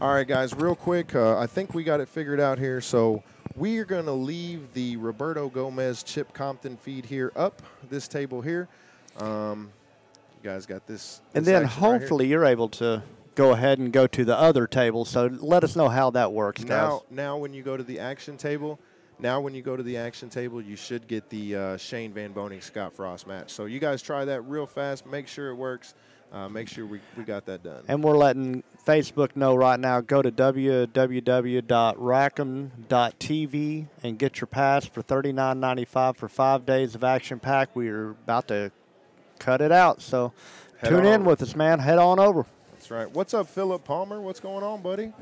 All right, guys, real quick. I think we got it figured out here. So we are going to leave the Roberto Gomez Chip Compton feed here up, this table here. You guys got this And then section right here. hopefully you're able to go ahead and go to the other table. So let us know how that works, guys. Now when you go to the action table, you should get the Shane Van Boening Scott Frost match. So you guys try that real fast. Make sure it works. Make sure we got that done. And we're letting Facebook know right now, go to www.rackham.tv and get your pass for $39.95 for 5 days of action pack. We're about to cut it out. So tune in with us, man. Head on over. That's right. What's up, Philip Palmer? What's going on, buddy?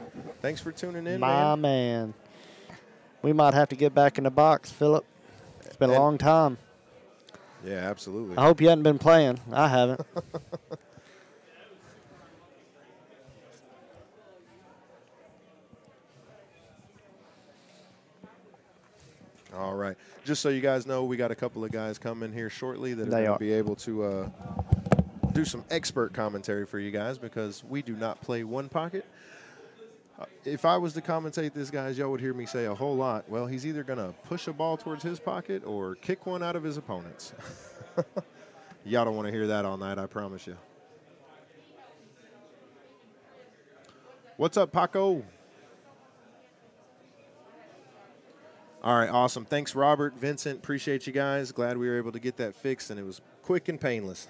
Thanks for tuning in, My man. We might have to get back in the box, Philip. It's been a long time. Yeah, absolutely. I hope you haven't been playing. I haven't. All right. Just so you guys know, we got a couple of guys coming here shortly that are going to be able to do some expert commentary for you guys because we do not play one pocket. If I was to commentate this, guys, y'all would hear me say a whole lot. Well, he's either going to push a ball towards his pocket or kick one out of his opponent's. Y'all don't want to hear that all night, I promise you. What's up, Paco? All right, awesome. Thanks, Robert, Vincent. Appreciate you guys. Glad we were able to get that fixed, and it was quick and painless.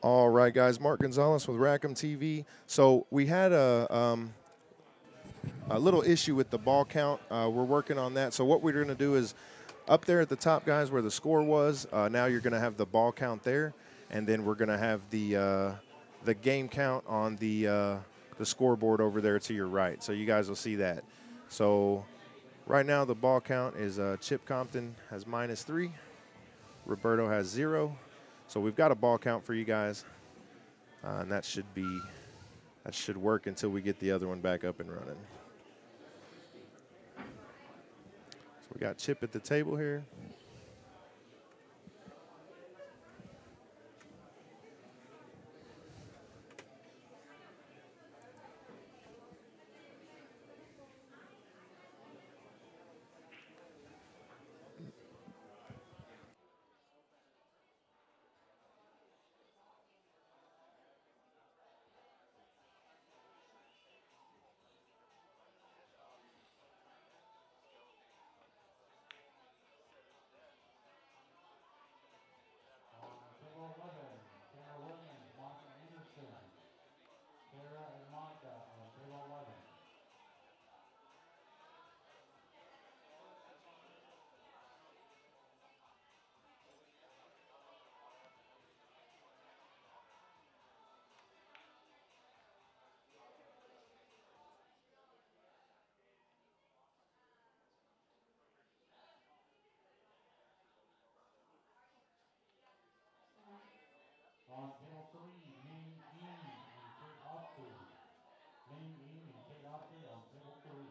All right, guys. Mark Gonzalez with Rackham TV. So we had a little issue with the ball count. We're working on that. So what we're going to do is up there at the top, guys, where the score was, now you're going to have the ball count there, and then we're going to have the game count on the scoreboard over there to your right. So you guys will see that. So right now the ball count is Chip Compton has -3, Roberto has 0. So we've got a ball count for you guys, and that should work until we get the other one back up and running. So we got Chip at the table here. On table 3, Ming Yin and Kate Optu. Ming Yin and Kate Optu on table 3.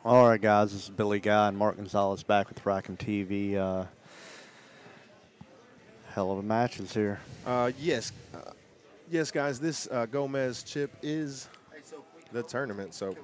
All right, guys, this is Billy Guy and Mark Gonzalez back with Rockin' TV. Hell of a matches here. Yes. Yes, guys, this Gomez chip is the tournament. So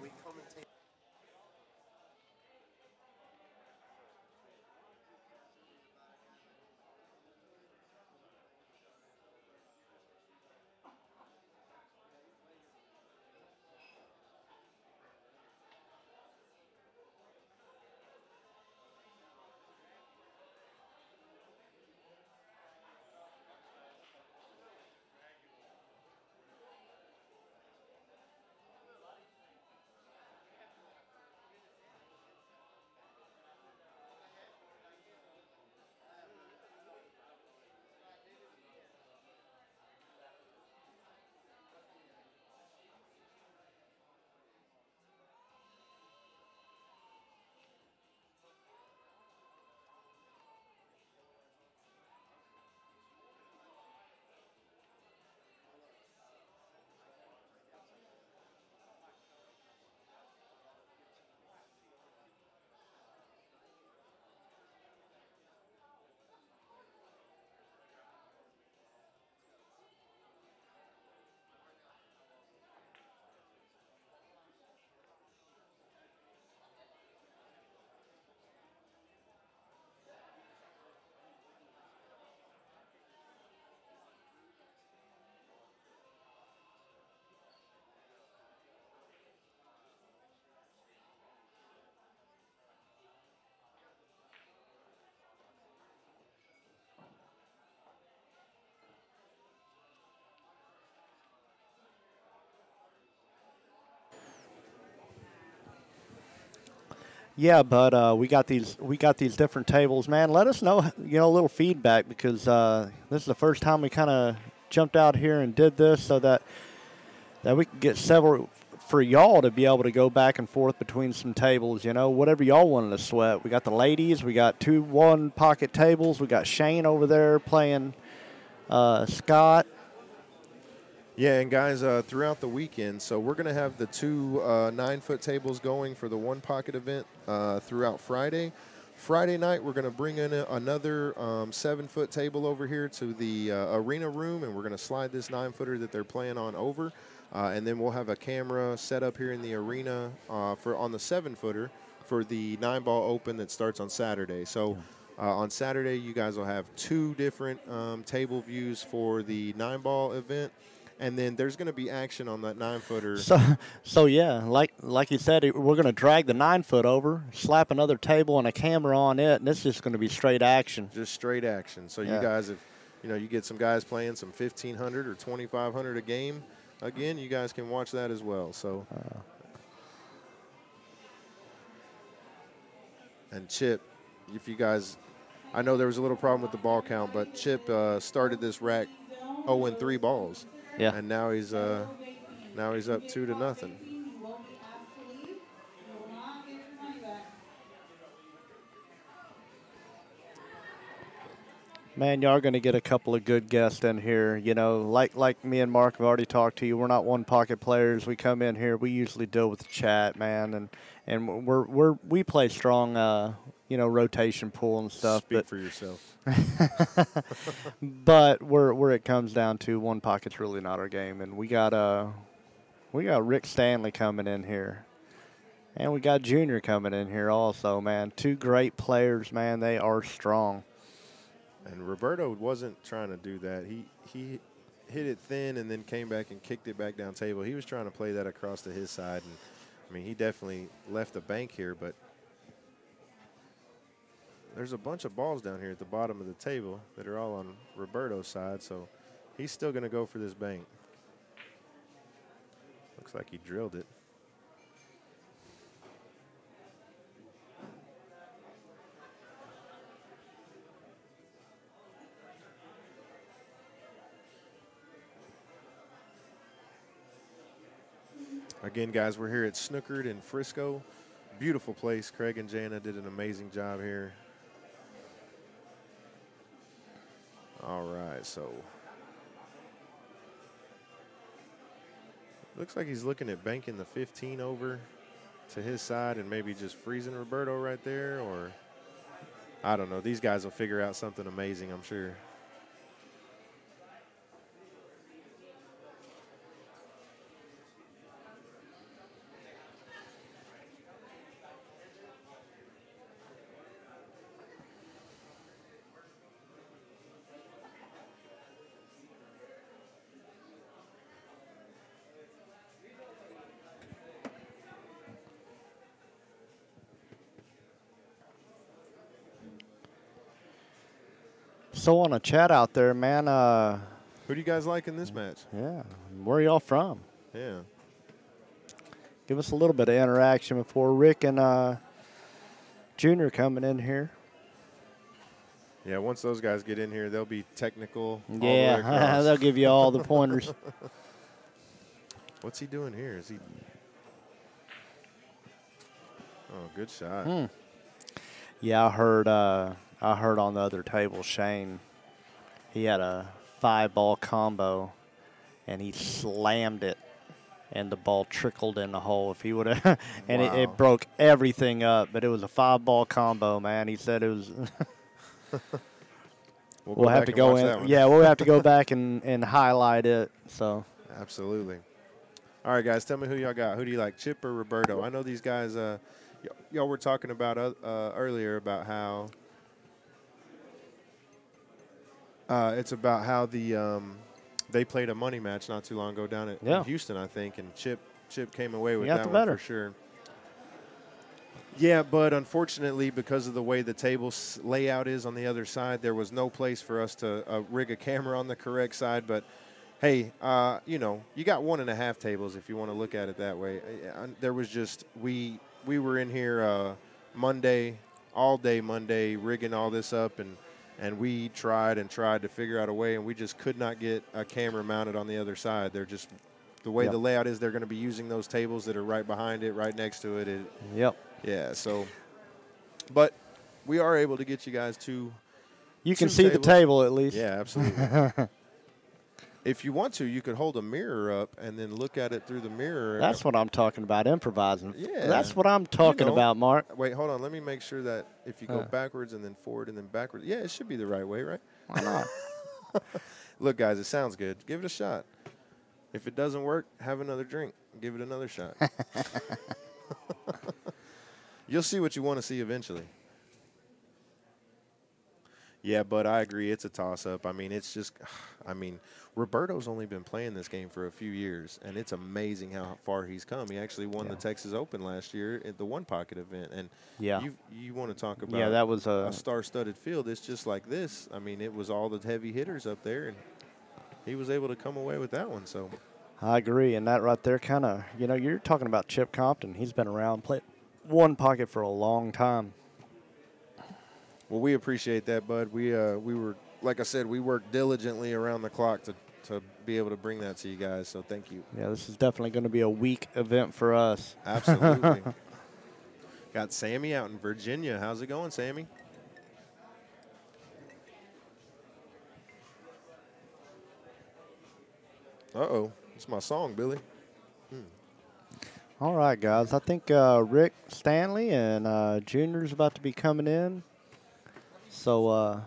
Yeah, but we got these different tables, man. Let us know, a little feedback because this is the first time we kind of jumped out here and did this, so that we can get several for y'all to be able to go back and forth between some tables. Whatever y'all wanted to sweat. We got the ladies, we got 2 1-pocket tables, we got Shane over there playing Scott. yeah, and guys, throughout the weekend, so we're going to have the 2 9-foot tables going for the 1-pocket event throughout Friday. Friday night, we're going to bring in another 7-foot table over here to the arena room, and we're going to slide this 9-footer that they're playing on over. And then we'll have a camera set up here in the arena on the 7-footer for the 9-ball open that starts on Saturday. So on Saturday, you guys will have 2 different table views for the 9-ball event. And then there's going to be action on that 9-footer. So yeah, like you said, we're going to drag the 9-foot over, slap another table and a camera on it, and it's just going to be straight action. Just straight action. So Yeah. you guys, if you get some guys playing some 1,500 or 2,500 a game, again, you guys can watch that as well. So. And Chip, if you guys, I know there was a little problem with the ball count, but Chip started this rack 0-3 balls. Yeah. And now he's up 2-0. Man, y'all are going to get a couple of good guests in here. Like me and Mark have already talked to you. We're not 1-pocket players. We come in here. We usually deal with the chat, man, and we play strong, rotation pool and stuff. Speak for yourself. But where it comes down to, 1-pocket's really not our game, and we got Rick Stanley coming in here. And we got Junior coming in here also, man. 2 great players, man. They are strong. And Roberto wasn't trying to do that. He hit it thin and then came back and kicked it back down table. He was trying to play that across to his side. And, I mean, he definitely left the bank here, but there's a bunch of balls down here at the bottom of the table that are all on Roberto's side, so he's still going to go for this bank. Looks like he drilled it. Again, guys, we're here at Snookered in Frisco. Beautiful place. Craig and Jana did an amazing job here. All right, so looks like he's looking at banking the 15 over to his side and maybe just freezing Roberto right there, or I don't know. These guys will figure out something amazing, I'm sure. So on a chat out there, man. Who do you guys like in this match? Yeah, where are y'all from? Yeah. Give us a little bit of interaction before Rick and Junior coming in here. Yeah, once those guys get in here, they'll be technical. Yeah, all the way across. they'll give you all the pointers. What's he doing here? Is he? Oh, good shot. Yeah, I heard on the other table, Shane, he had a 5-ball combo, and he slammed it, and the ball trickled in the hole. If he would have, and Wow. it broke everything up. But it was a 5-ball combo, man. He said it was. We'll have to go in. Yeah, we'll have to go back and highlight it. So. Absolutely. All right, guys, tell me who y'all got. Who do you like, Chip or Roberto? I know these guys. Y'all were talking about earlier about how it's about how they played a money match not too long ago down at in Houston, I think, and Chip came away with that one for sure. Yeah, but unfortunately, because of the way the table layout is on the other side, there was no place for us to rig a camera on the correct side. But hey, you know, you got 1.5 tables if you want to look at it that way. There was just we were in here Monday, all day Monday, rigging all this up, and we tried to figure out a way, and we just could not get a camera mounted on the other side. They're just the way the layout is. They're going to be using those tables that are right behind it, right next to it. Yeah. So, but we are able to get you guys to. You can see the table at least. Yeah, absolutely. If you want to, you could hold a mirror up and then look at it through the mirror. That's what I'm talking about, improvising. Yeah. That's what I'm talking about, Mark. Wait, hold on. Let me make sure that if you go backwards and then forward and then backwards. Yeah, it should be the right way, right? Why not? Look, guys, it sounds good. Give it a shot. If it doesn't work, have another drink. Give it another shot. You'll see what you want to see eventually. Yeah, but I agree. It's a toss-up. I mean, it's just – I mean, Roberto's only been playing this game for a few years, and it's amazing how far he's come. He actually won the Texas Open last year at the One Pocket event. And you want to talk about that was a star-studded field. It's just like this. I mean, it was all the heavy hitters up there, and he was able to come away with that one. So I agree, and that right there kind of – you know, you're talking about Chip Compton. He's been around, played One Pocket for a long time. Well, we appreciate that, bud. We were, like I said, we worked diligently around the clock to be able to bring that to you guys, so thank you. Yeah, this is definitely going to be a week event for us. Absolutely. Got Sammy out in Virginia. How's it going, Sammy? Uh-oh. It's my song, Billy. All right, guys. I think Rick Stanley and Junior's about to be coming in. So,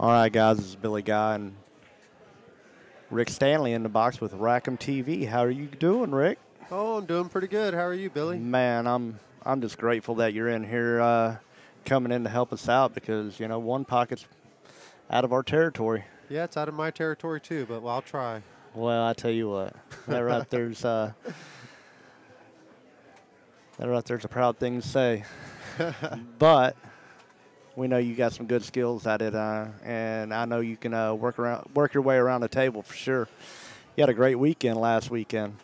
All right, guys, this is Billy Guy and Rick Stanley in the box with Rackham TV. How are you doing, Rick? Oh, I'm doing pretty good. How are you, Billy? Man, I'm just grateful that you're in here coming in to help us out because, you know, one pocket's out of our territory. Yeah, it's out of my territory too, but I'll try. Well, I tell you what, that right there's a proud thing to say. But we know you got some good skills at it, and I know you can work your way around the table for sure. You had a great weekend last weekend.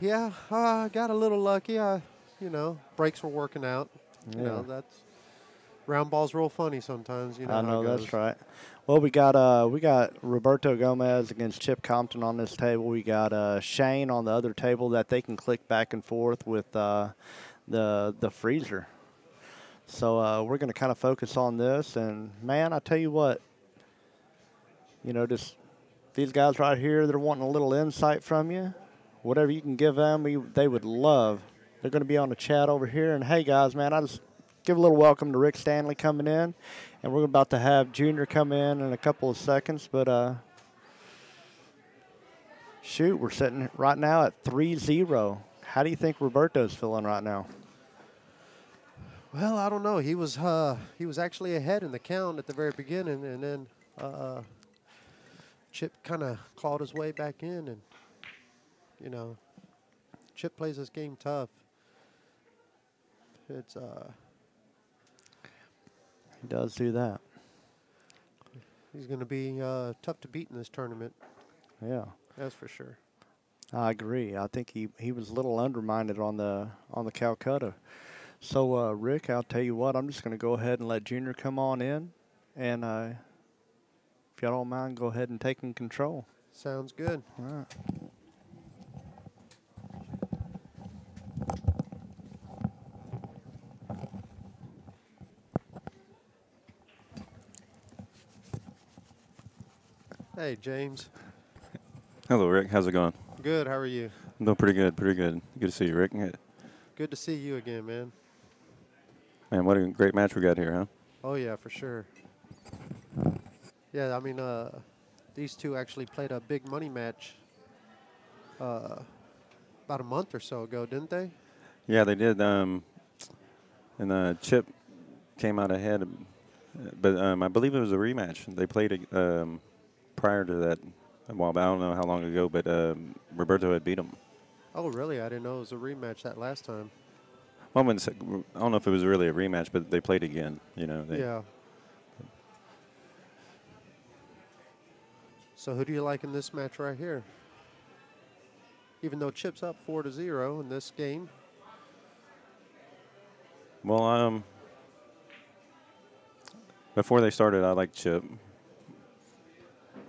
Yeah, I got a little lucky. You know, breaks were working out. Yeah. You know, that's round balls roll funny sometimes. You know, I how know it goes. that's right. Well, we got Roberto Gomez against Chip Compton on this table. We got Shane on the other table that they can click back and forth with the freezer. So we're going to kind of focus on this. And, man, I tell you what, you know, just these guys right here, they're wanting a little insight from you. Whatever you can give them, they would love. They're going to be on the chat over here. And, hey, guys, man, I just give a little welcome to Rick Stanley coming in. And we're about to have Junior come in a couple of seconds. But, shoot, we're sitting right now at 3-0. How do you think Roberto's feeling right now? Well, I don't know. He was actually ahead in the count at the very beginning, and then Chip kind of clawed his way back in, and you know, Chip plays this game tough. It's He does do that. He's going to be tough to beat in this tournament. Yeah, that's for sure. I agree. I think he was a little undermined on the Calcutta. So, Rick, I'll tell you what, I'm just going to go ahead and let Junior come on in. And if y'all don't mind, go ahead and take control. Sounds good. All right. Hey, James. Hello, Rick. How's it going? Good. How are you? I'm doing pretty good, pretty good. Good to see you, Rick. Good to see you again, man. Man, what a great match we got here, huh? Oh, yeah, for sure. Yeah, I mean, these two actually played a big money match about a month or so ago, didn't they? Yeah, they did. And Chip came out ahead, but I believe it was a rematch. They played it prior to that a while, but I don't know how long ago, but Roberto had beat him. Oh, really? I didn't know it was a rematch that last time. Well, I don't know if it was really a rematch, but they played again, you know. Yeah. So who do you like in this match right here? Even though Chip's up 4-0 in this game. Well, before they started, I liked Chip.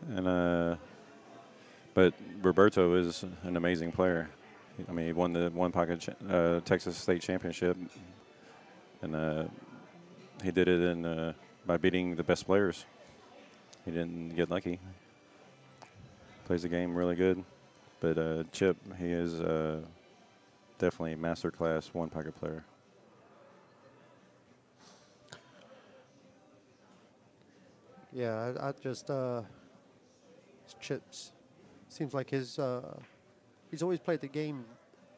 And but Roberto is an amazing player. I mean, he won the one pocket Texas State Championship, and he did it by beating the best players. He didn't get lucky. Plays the game really good, but Chip, he is definitely a master class one pocket player. Yeah, I just Chip's seems like his. He's always played the game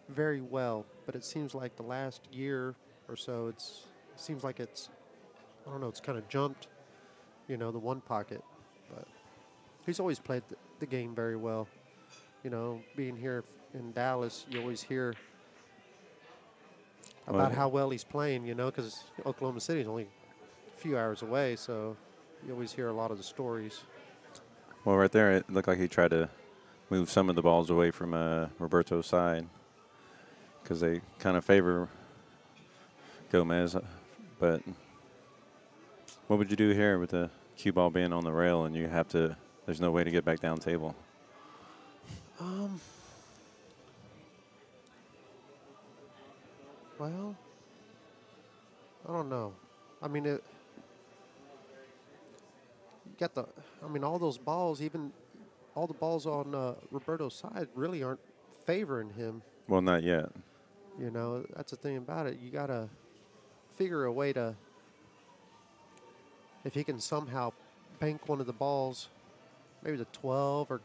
very well, but it seems like the last year or so, it seems like it's, I don't know, it's kind of jumped, you know, the one pocket. But he's always played the game very well. You know, being here in Dallas, you always hear about how well he's playing, you know, because Oklahoma City is only a few hours away, so you always hear a lot of the stories. Well, right there, it looked like he tried to move some of the balls away from Roberto's side because they kind of favor Gomez. But what would you do here with the cue ball being on the rail and there's no way to get back down table? Well, I don't know. I mean, all those balls, even all the balls on Roberto's side really aren't favoring him. Well, not yet. You know, that's the thing about it. You got to figure a way to, if he can somehow bank one of the balls, maybe the 12, or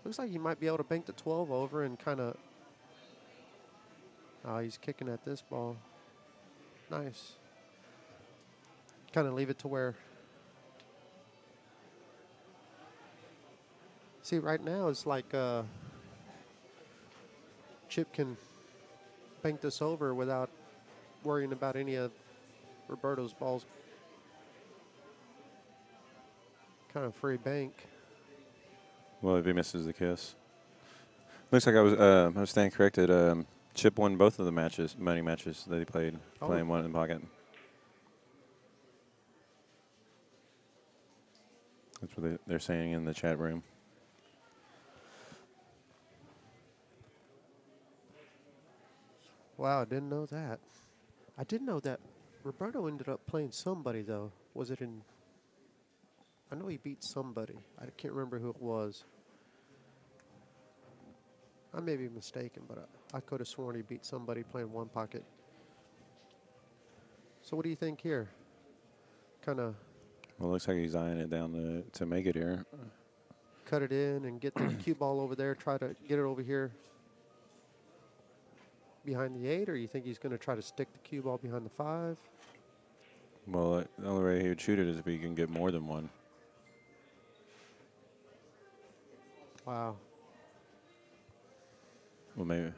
looks like he might be able to bank the 12 over and kind of. Oh, he's kicking at this ball. Nice. Kind of leave it to where. See, right now it's like Chip can bank this over without worrying about any of Roberto's balls. Kind of free bank. Well, if he misses the kiss. Looks like I was staying corrected. Chip won both of the money matches that he played, playing one in the pocket. That's what they're saying in the chat room. Wow, I didn't know that. I did know that Roberto ended up playing somebody, though. Was it in... I know he beat somebody. I can't remember who it was. I may be mistaken, but I could have sworn he beat somebody playing one pocket. So what do you think here? Kind of... Well, it looks like he's eyeing it down to make it here. Cut it in and get the cue ball over there. Try to get it over here behind the 8, or you think he's going to try to stick the cue ball behind the 5? Well, the only way he would shoot it is if he can get more than one. Wow. Well, maybe.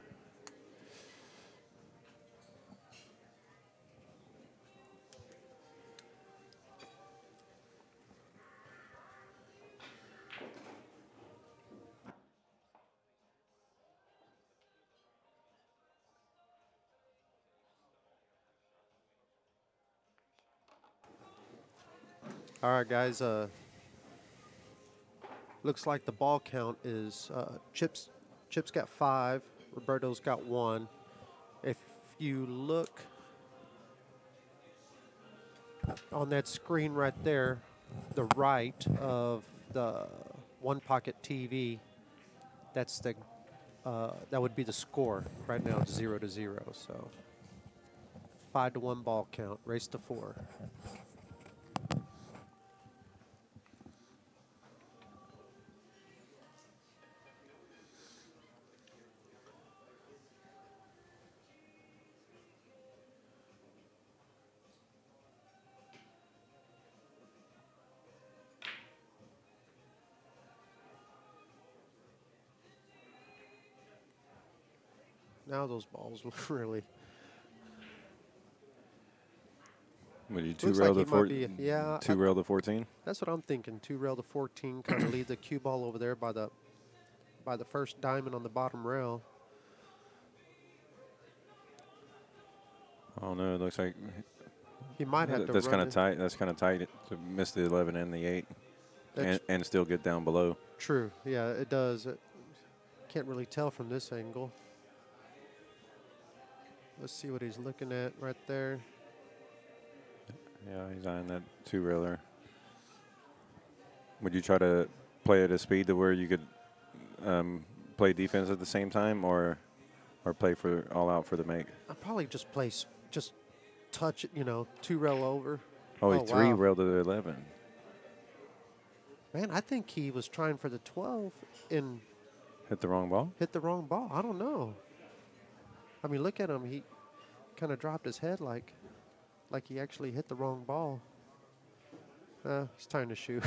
All right, guys. Looks like the ball count is Chip's got 5, Roberto's got 1. If you look on that screen right there, the right of the one pocket TV, that's the that would be the score. Right now it's 0-0. So 5-1 ball count. Race to 4. Now those balls look really. Would you Looks two-rail like the he might be, yeah. two-rail the 14? That's what I'm thinking. 2-rail to 14, kind of leave the cue ball over there by the first diamond on the bottom rail. Oh no, it looks like He might have to. that's run kind of it. tight. That's kind of tight to miss the 11 and the 8, and still get down below. True. Yeah, it does. Can't really tell from this angle. Let's see what he's looking at right there. Yeah, he's eyeing that 2-railer. Would you try to play at a speed to where you could play defense at the same time, or play for all out for the make? I'd probably just just touch it, 2-rail over. Oh, he wow. 3-railed to the 11. Man, I think he was trying for the 12 and Hit the wrong ball? hit the wrong ball. I don't know. I mean, look at him. He kind of dropped his head like he actually hit the wrong ball. He's tying the shoe.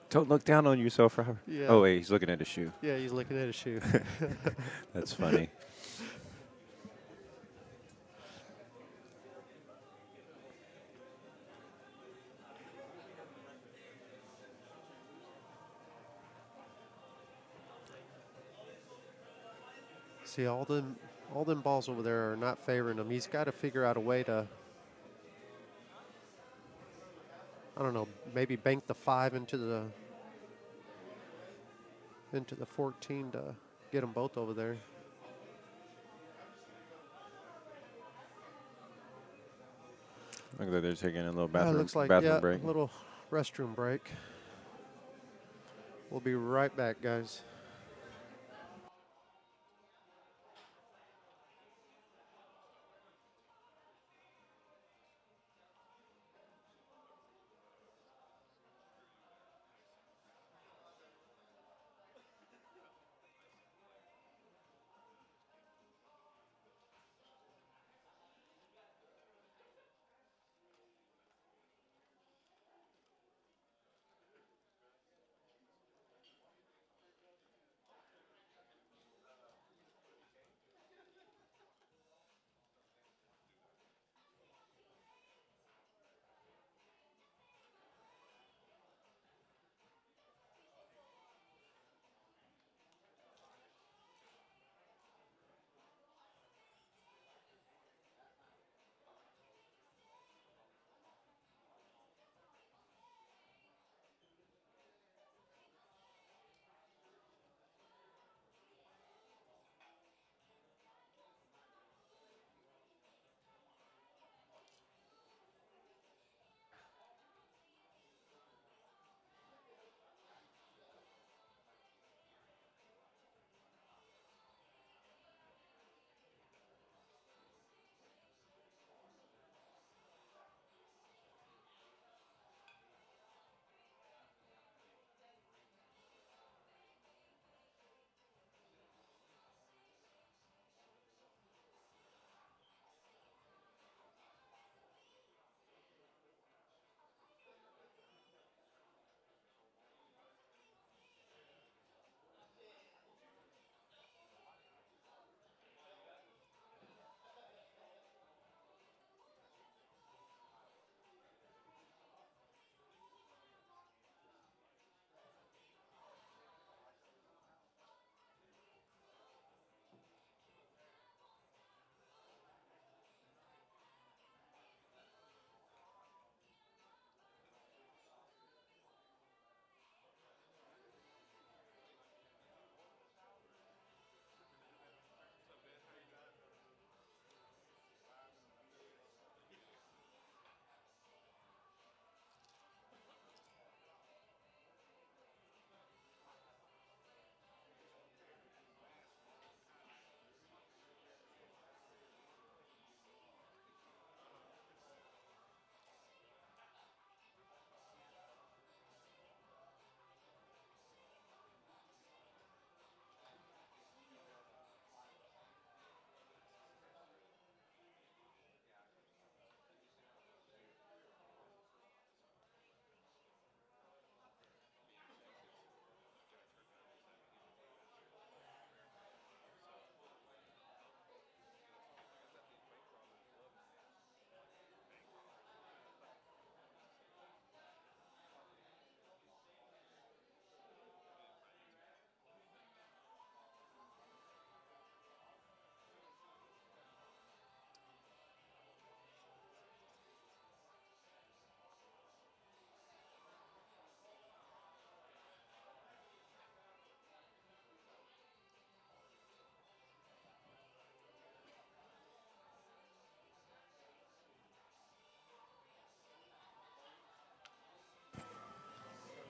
Don't look down on yourself, Robert. Yeah. Oh, wait, he's looking at his shoe. Yeah, he's looking at his shoe. That's funny. See, all them balls over there are not favoring him. He's got to figure out a way to, I don't know, maybe bank the 5 into the 14 to get them both over there. Look like they're taking a little Looks like, bathroom break. a little restroom break. We'll be right back, guys.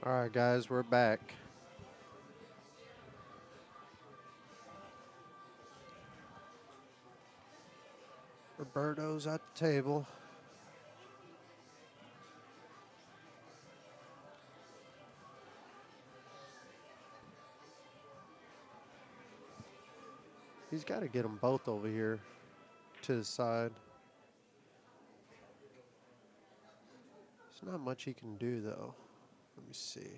All right, guys, we're back. Roberto's at the table. He's got to get them both over here to the side. There's not much he can do, though. Let me see.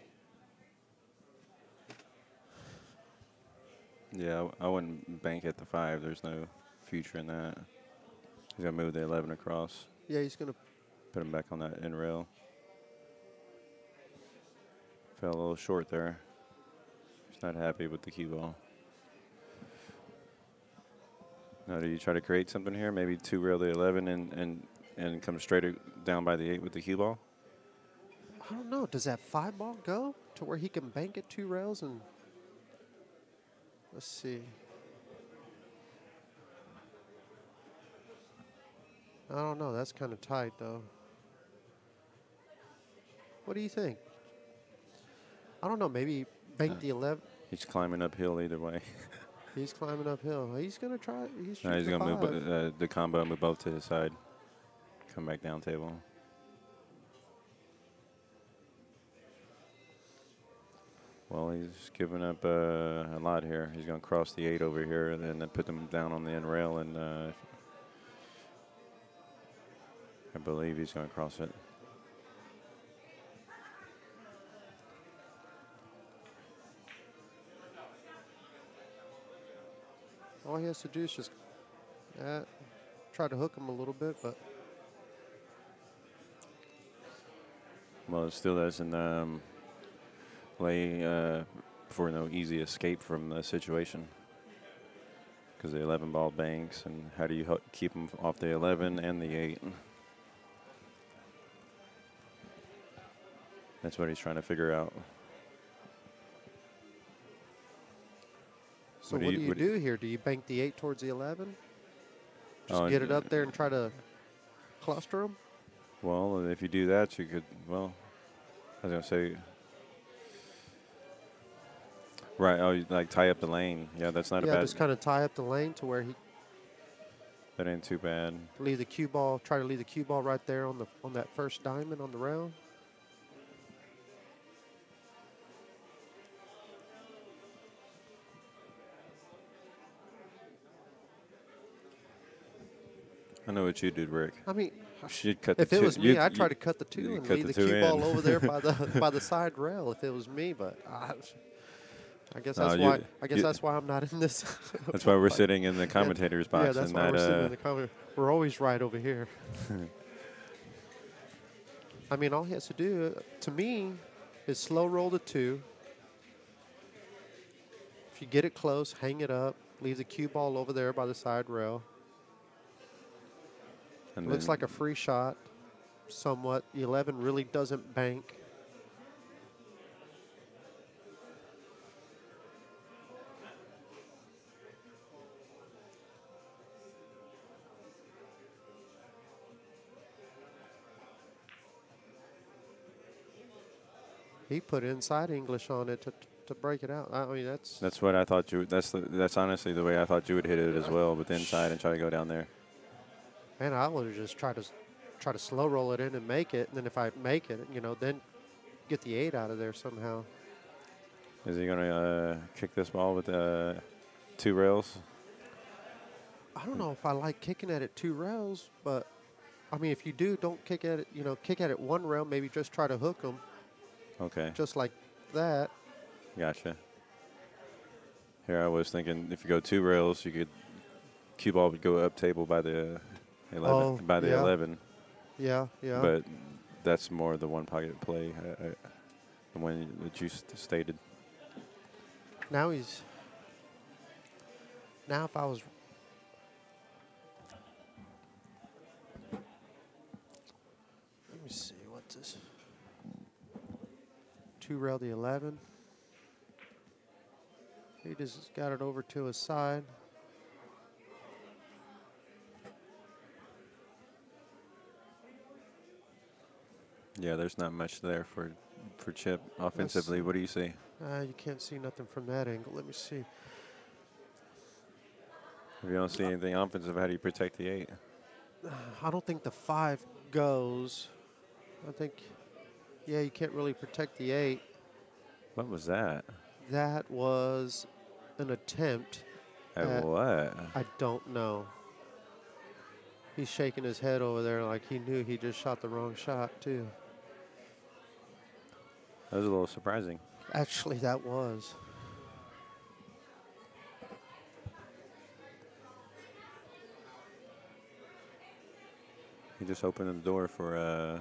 Yeah, I wouldn't bank at the 5. There's no future in that. He's going to move the 11 across. Yeah, he's going to. Put him back on that end rail. Fell a little short there. He's not happy with the cue ball. Now, do you try to create something here? Maybe 2-rail the 11 and come straight down by the 8 with the cue ball? I don't know. Does that 5 ball go to where he can bank it 2 rails and. Let's see. I don't know. That's kind of tight, though. What do you think? I don't know. Maybe bank the 11. He's climbing uphill either way. He's climbing uphill. He's going to try. He's No, he's going to move the combo, move both to his side. Come back down table. Well, he's giving up a lot here. He's going to cross the 8 over here and then put them down on the end rail. And I believe he's going to cross it. All he has to do is just try to hook him a little bit, but. Well, it still doesn't lay for no easy escape from the situation. Because the 11 ball banks, and how do you keep him off the 11 and the 8? That's what he's trying to figure out. So what do you do here? Do you bank the 8 towards the 11? Just get it up there and try to cluster them? Well, if you do that, you could, well, I was going to say, right, oh, you like tie up the lane. Yeah, that's not a bad. Yeah, just kind of tie up the lane to where he. That ain't too bad. Leave the cue ball, try to leave the cue ball right there on that first diamond on the rail. I know what you did, Rick. I mean, She'd cut if the it two. was me, I'd try to cut the 2 and leave the two cue ball in. over there by the side rail. If it was me, but I guess that's why. I guess that's why I'm not in this. That's why we're sitting in the commentator's box. Yeah, that's why we're sitting in the commentator. We're always right over here. I mean, all he has to do, to me, is slow roll the 2. If you get it close, hang it up, leave the cue ball over there by the side rail. And Looks like a free shot, somewhat. The 11 really doesn't bank. He put inside English on it to break it out. I mean, that's what I thought you. That's honestly the way I thought you would hit it as well, with the inside and try to go down there. Man, I would have just tried to slow roll it in and make it, and then if I make it, then get the 8 out of there somehow. Is he going to kick this ball with 2 rails? I don't know if I like kicking at it 2 rails, but I mean, if you do, don't kick at it. Kick at it 1 rail. Maybe just try to hook them. Okay. Just like that. Gotcha. Here I was thinking, if you go 2 rails, you could cue ball would go up table by the 11. Yeah. 11. Yeah. But that's more the one pocket play, the one that you stated. Now if I was. Let me see, what's this? 2 rail the 11. He just got it over to his side. Yeah, there's not much there for for Chip offensively. What do you see? You can't see nothing from that angle. Let me see. If you don't see anything offensive, how do you protect the 8? I don't think the 5 goes. I think, yeah, you can't really protect the 8. What was that? That was an attempt. At what? I don't know. He's shaking his head over there like he knew he just shot the wrong shot, too. That was a little surprising. Actually, that was. He just opened the door for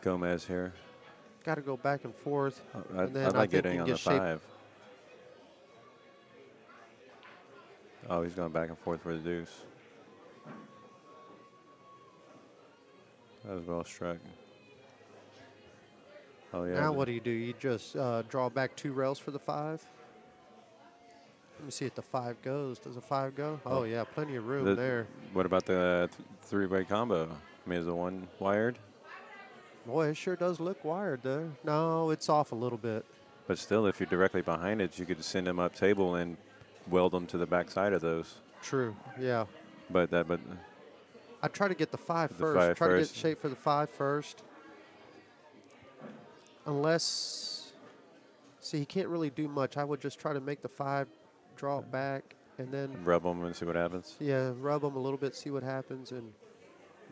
Gomez here. Got to go back and forth. I and then like think getting you on get the 5. Oh, he's going back and forth for the deuce. That was well struck. Oh, yeah. Now what do? You just draw back 2 rails for the 5? Let me see if the 5 goes. Does a 5 go? Oh, yeah, plenty of room there. What about the 3-way combo? I mean, is the one wired? Boy, it sure does look wired there. No, it's off a little bit. But still, if you're directly behind it, you could send them up table and weld them to the back side of those. True, yeah. But I try to get the 5 The first. 5 try to first. get shape for the 5 first. Unless, see, he can't really do much. I would just try to make the 5 draw it back and then, rub them and see what happens. yeah, rub them a little bit, see what happens, and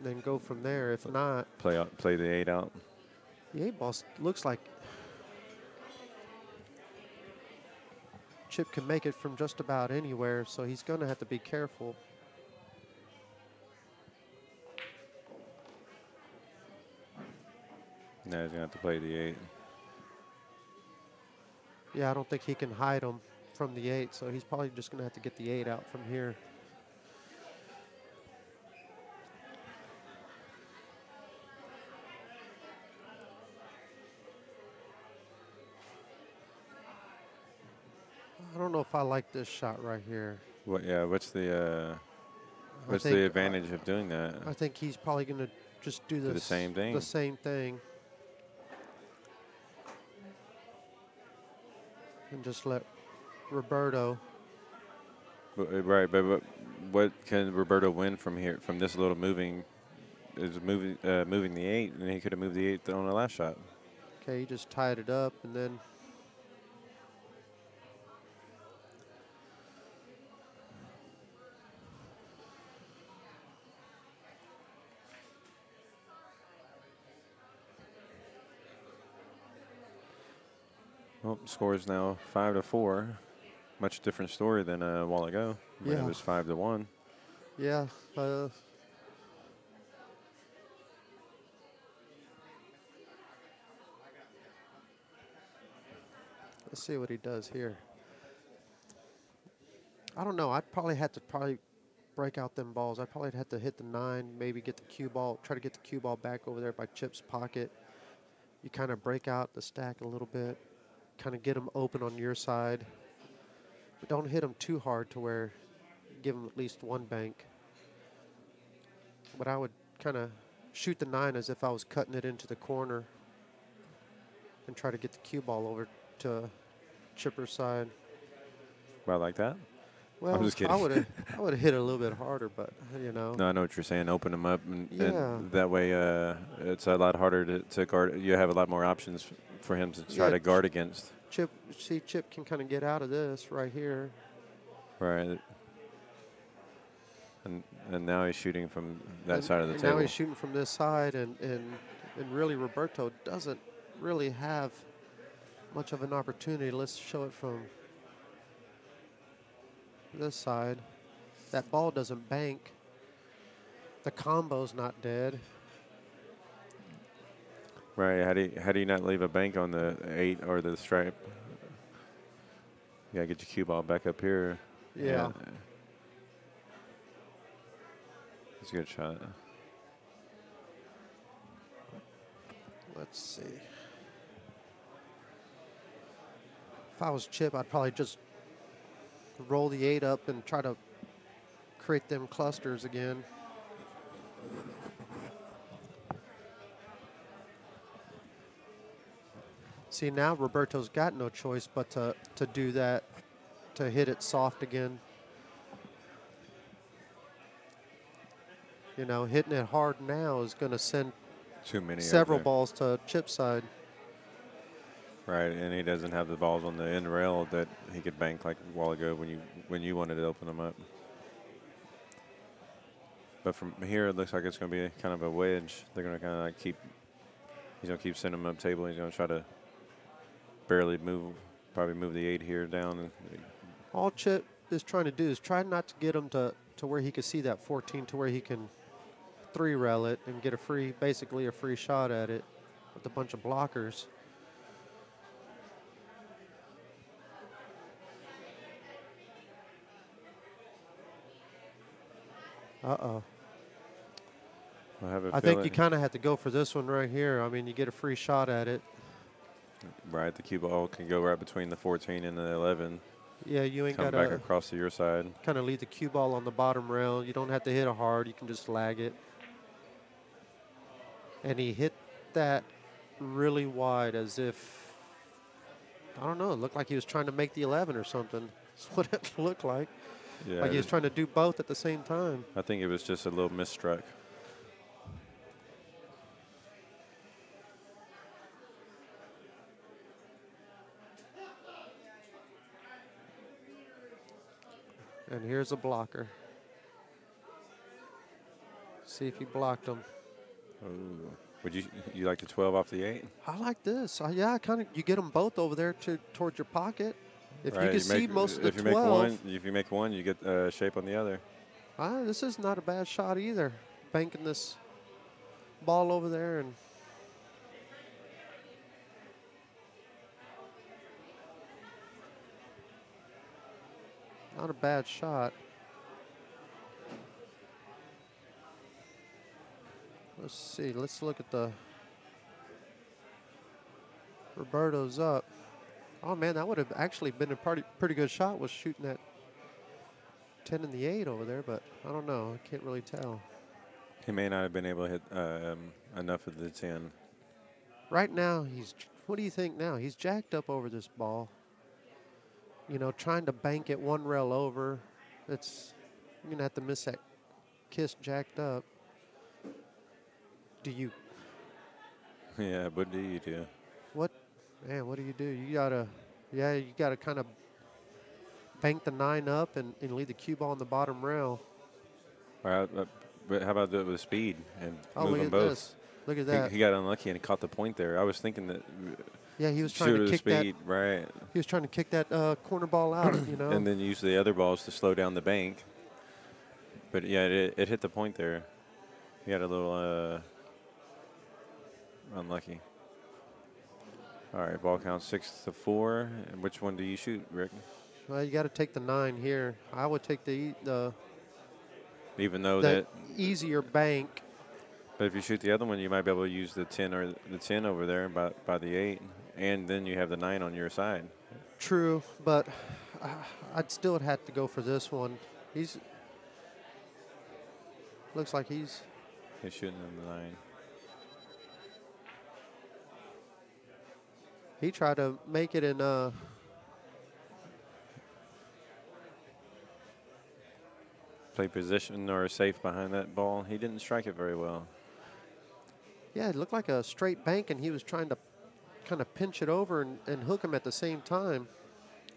then go from there. If not, Play the 8 out. the 8 ball looks like Chip can make it from just about anywhere, so he's going to have to be careful. Now he's going to have to play the 8. Yeah, I don't think he can hide them from the 8, so he's probably just going to have to get the 8 out from here. I don't know if I like this shot right here. What's the think, advantage of doing that? I think he's probably going to just do this, the same thing? The same thing. And just let Roberto. Right, but what can Roberto win from here? From this little moving, is moving the 8, and he could have moved the 8 on the last shot. Okay, he just tied it up, and then well, score is now 5-4. Much different story than a while ago. When Yeah. it was 5-1. yeah. Let's see what he does here. I don't know. I'd probably have to break out them balls. I probably have to hit the 9, maybe get the cue ball, try to get the cue ball back over there by Chip's pocket. You kind of break out the stack a little bit, kind of get them open on your side. But don't hit them too hard to where you give them at least one bank. But I would kind of shoot the 9 as if I was cutting it into the corner and try to get the cue ball over to Chipper's side. Well, like that? Well, I'm just kidding. I would have hit it a little bit harder, but you know. No, I know what you're saying. Open them up, and Yeah. that way it's a lot harder to guard. You have a lot more options for him to try Yeah, to guard against. Chip can kind of get out of this right here. Right. And now he's shooting from that side of the and table. Now he's shooting from this side, and really Roberto doesn't really have much of an opportunity. Let's show it from this side. That ball doesn't bank. The combo's not dead. Right. How do you not leave a bank on the 8 or the stripe? You gotta get your cue ball back up here. Yeah. It's a good shot. Let's see. If I was Chip, I'd probably just roll the 8 up and try to create them clusters again. See, now Roberto's got no choice but to do that, to hit it soft again. You know, hitting it hard now is going to send Too many. several up there. balls to chip side. Right, and he doesn't have the balls on the end rail that he could bank like a while ago when you wanted to open them up. But from here, it looks like it's going to be kind of a wedge. They're going to kind of like he's going to keep sending them up table. He's going to try to barely probably move the 8 here down. All Chip is trying to do is try not to get him to where he can see that 14, to where he can 3-rail it and get basically a free shot at it with a bunch of blockers. Uh-oh. I think you kind of have to go for this one right here. I mean, you get a free shot at it. Right, the cue ball can go right between the 14 and the 11. Yeah, you ain't got to come back across to your side. Kind of leave the cue ball on the bottom rail. You don't have to hit it hard. You can just lag it. And he hit that really wide, as if, I don't know, it looked like he was trying to make the 11 or something. That's what it looked like. Yeah, like he was trying to do both at the same time. I think it was just a little misstruck. And here's a blocker. See if he blocked him. Ooh. Would you like the 12 off the 8? I like this. Yeah, you get them both over there towards your pocket. If you can see most of the 12. If you make one, you get shape on the other. This is not a bad shot either. Banking this ball over there and not a bad shot. Let's see. Let's look at the Roberto's up. Oh, man, that would have actually been a pretty good shot, was shooting that 10 and the 8 over there, but I don't know. I can't really tell. He may not have been able to hit enough of the 10. Right now, what do you think now? He's jacked up over this ball. You know, trying to bank it one rail over. You're going to have to miss that kiss jacked up. Do you? Yeah, what do you do? What do you do? You gotta kind of bank the 9 up and leave the cue ball on the bottom rail. All right, but how about do it with speed and move them look at both? this. Look at that. He got unlucky and caught the point there. I was thinking that. Yeah, he was trying to kick speed, that. Right. He was trying to kick that corner ball out, you know. And then use the other balls to slow down the bank. But yeah, it hit the point there. He got a little unlucky. All right, ball count 6-4. And which one do you shoot, Rick? Well, you got to take the 9 here. I would take the even though that easier bank. But if you shoot the other one, you might be able to use the 10 or the 10 over there by the 8, and then you have the 9 on your side. True, but I'd still have to go for this one. Looks like he's shooting in the 9. He tried to make it in play position or safe behind that ball. He didn't strike it very well. Yeah, it looked like a straight bank, and he was trying to kind of pinch it over and hook him at the same time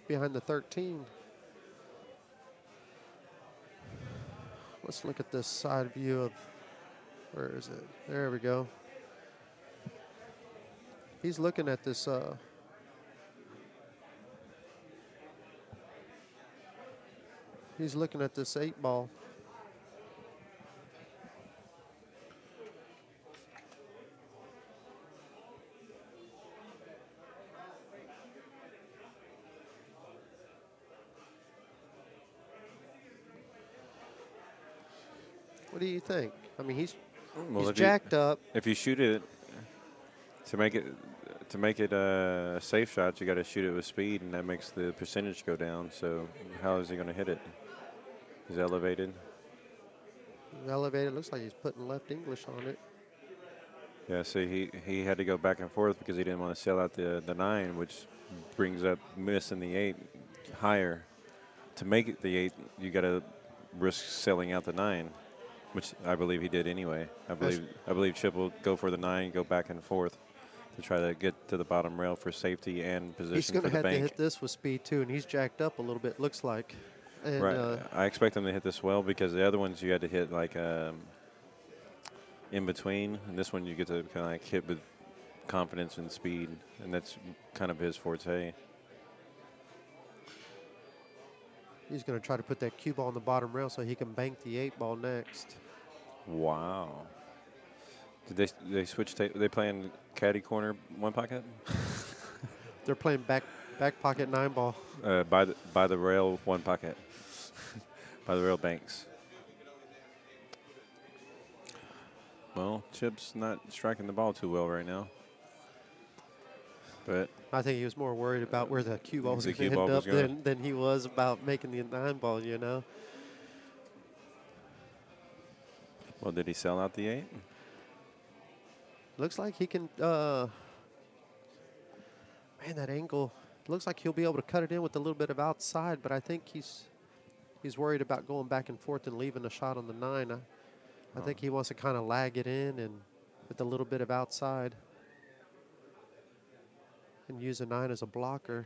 behind the 13. Let's look at this side view of, where is it? There we go. He's looking at this he's looking at this 8 ball. What do you think? I mean, he's jacked up. If you shoot it to make it a safe shot, you got to shoot it with speed, and that makes the percentage go down. So how is he going to hit it? He's elevated. Elevated. Looks like he's putting left English on it. Yeah, so he had to go back and forth because he didn't want to sell out the 9, which brings up missing the 8 higher. To make it the 8, you got to risk selling out the 9, which I believe he did anyway. I believe Chip will go for the 9, go back and forth to try to get to the bottom rail for safety and position He's going for to the have to bank. hit this with speed too, and he's jacked up a little bit. Looks like. And, Right. I expect him to hit this well because the other ones you had to hit like in between, and this one you get to kind of like hit with confidence and speed, and that's kind of his forte. He's going to try to put that cue ball on the bottom rail so he can bank the 8 ball next. Wow. Did they switch? They playing caddy corner 1 pocket? They're playing back pocket 9 ball. By the rail 1 pocket. By the rail banks. Well, Chip's not striking the ball too well right now. But I think he was more worried about where the cue ball was going to end up than he was about making the 9 ball, you know. Well, did he sell out the 8? Looks like he can, man, that angle, looks like he'll be able to cut it in with a little bit of outside, but I think he's worried about going back and forth and leaving a shot on the 9. I think he wants to kind of lag it in and with a little bit of outside and use a 9 as a blocker.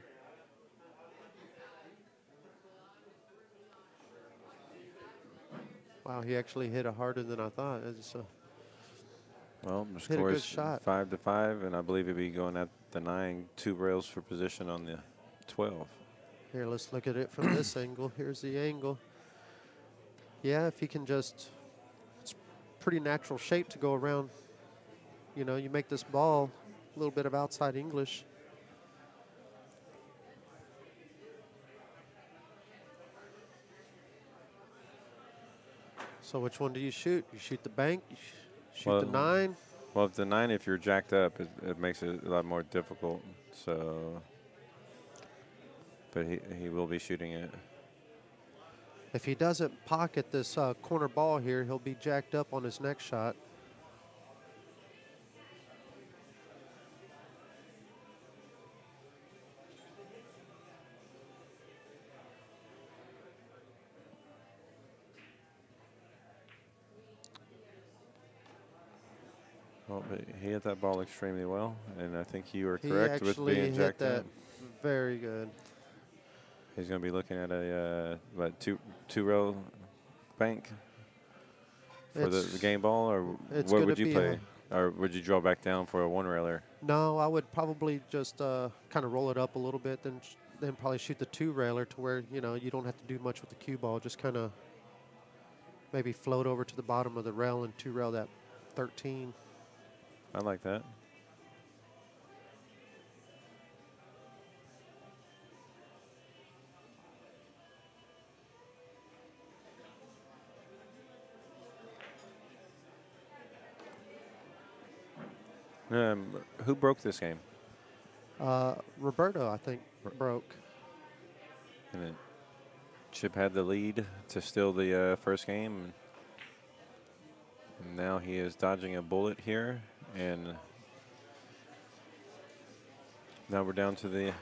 Wow, he actually hit it harder than I thought. Well, the hit a score good is shot. 5-5, and I believe he'll be going at the 9, 2 rails for position on the 12. Here, let's look at it from this angle. Here's the angle. Yeah, if he can just, it's pretty natural shape to go around. You know, you make this ball a little bit of outside English. So which one do you shoot? You shoot the bank? You shoot the 9? Well, if the 9, if you're jacked up, it makes it a lot more difficult. So, but he will be shooting it. If he doesn't pocket this corner ball here, he'll be jacked up on his next shot. Well, but he hit that ball extremely well, and I think you were correct with being He actually hit jacked that up. very good. He's going to be looking at a two-row bank for the game ball, or what would you play? Or would you draw back down for a 1-railer? No, I would probably just kind of roll it up a little bit, then probably shoot the 2-railer to where, you know, you don't have to do much with the cue ball. Just kind of maybe float over to the bottom of the rail and 2-rail that 13. I like that. Who broke this game? Roberto, I think, broke. And then Chip had the lead to steal the first game. And now he is dodging a bullet here. And now we're down to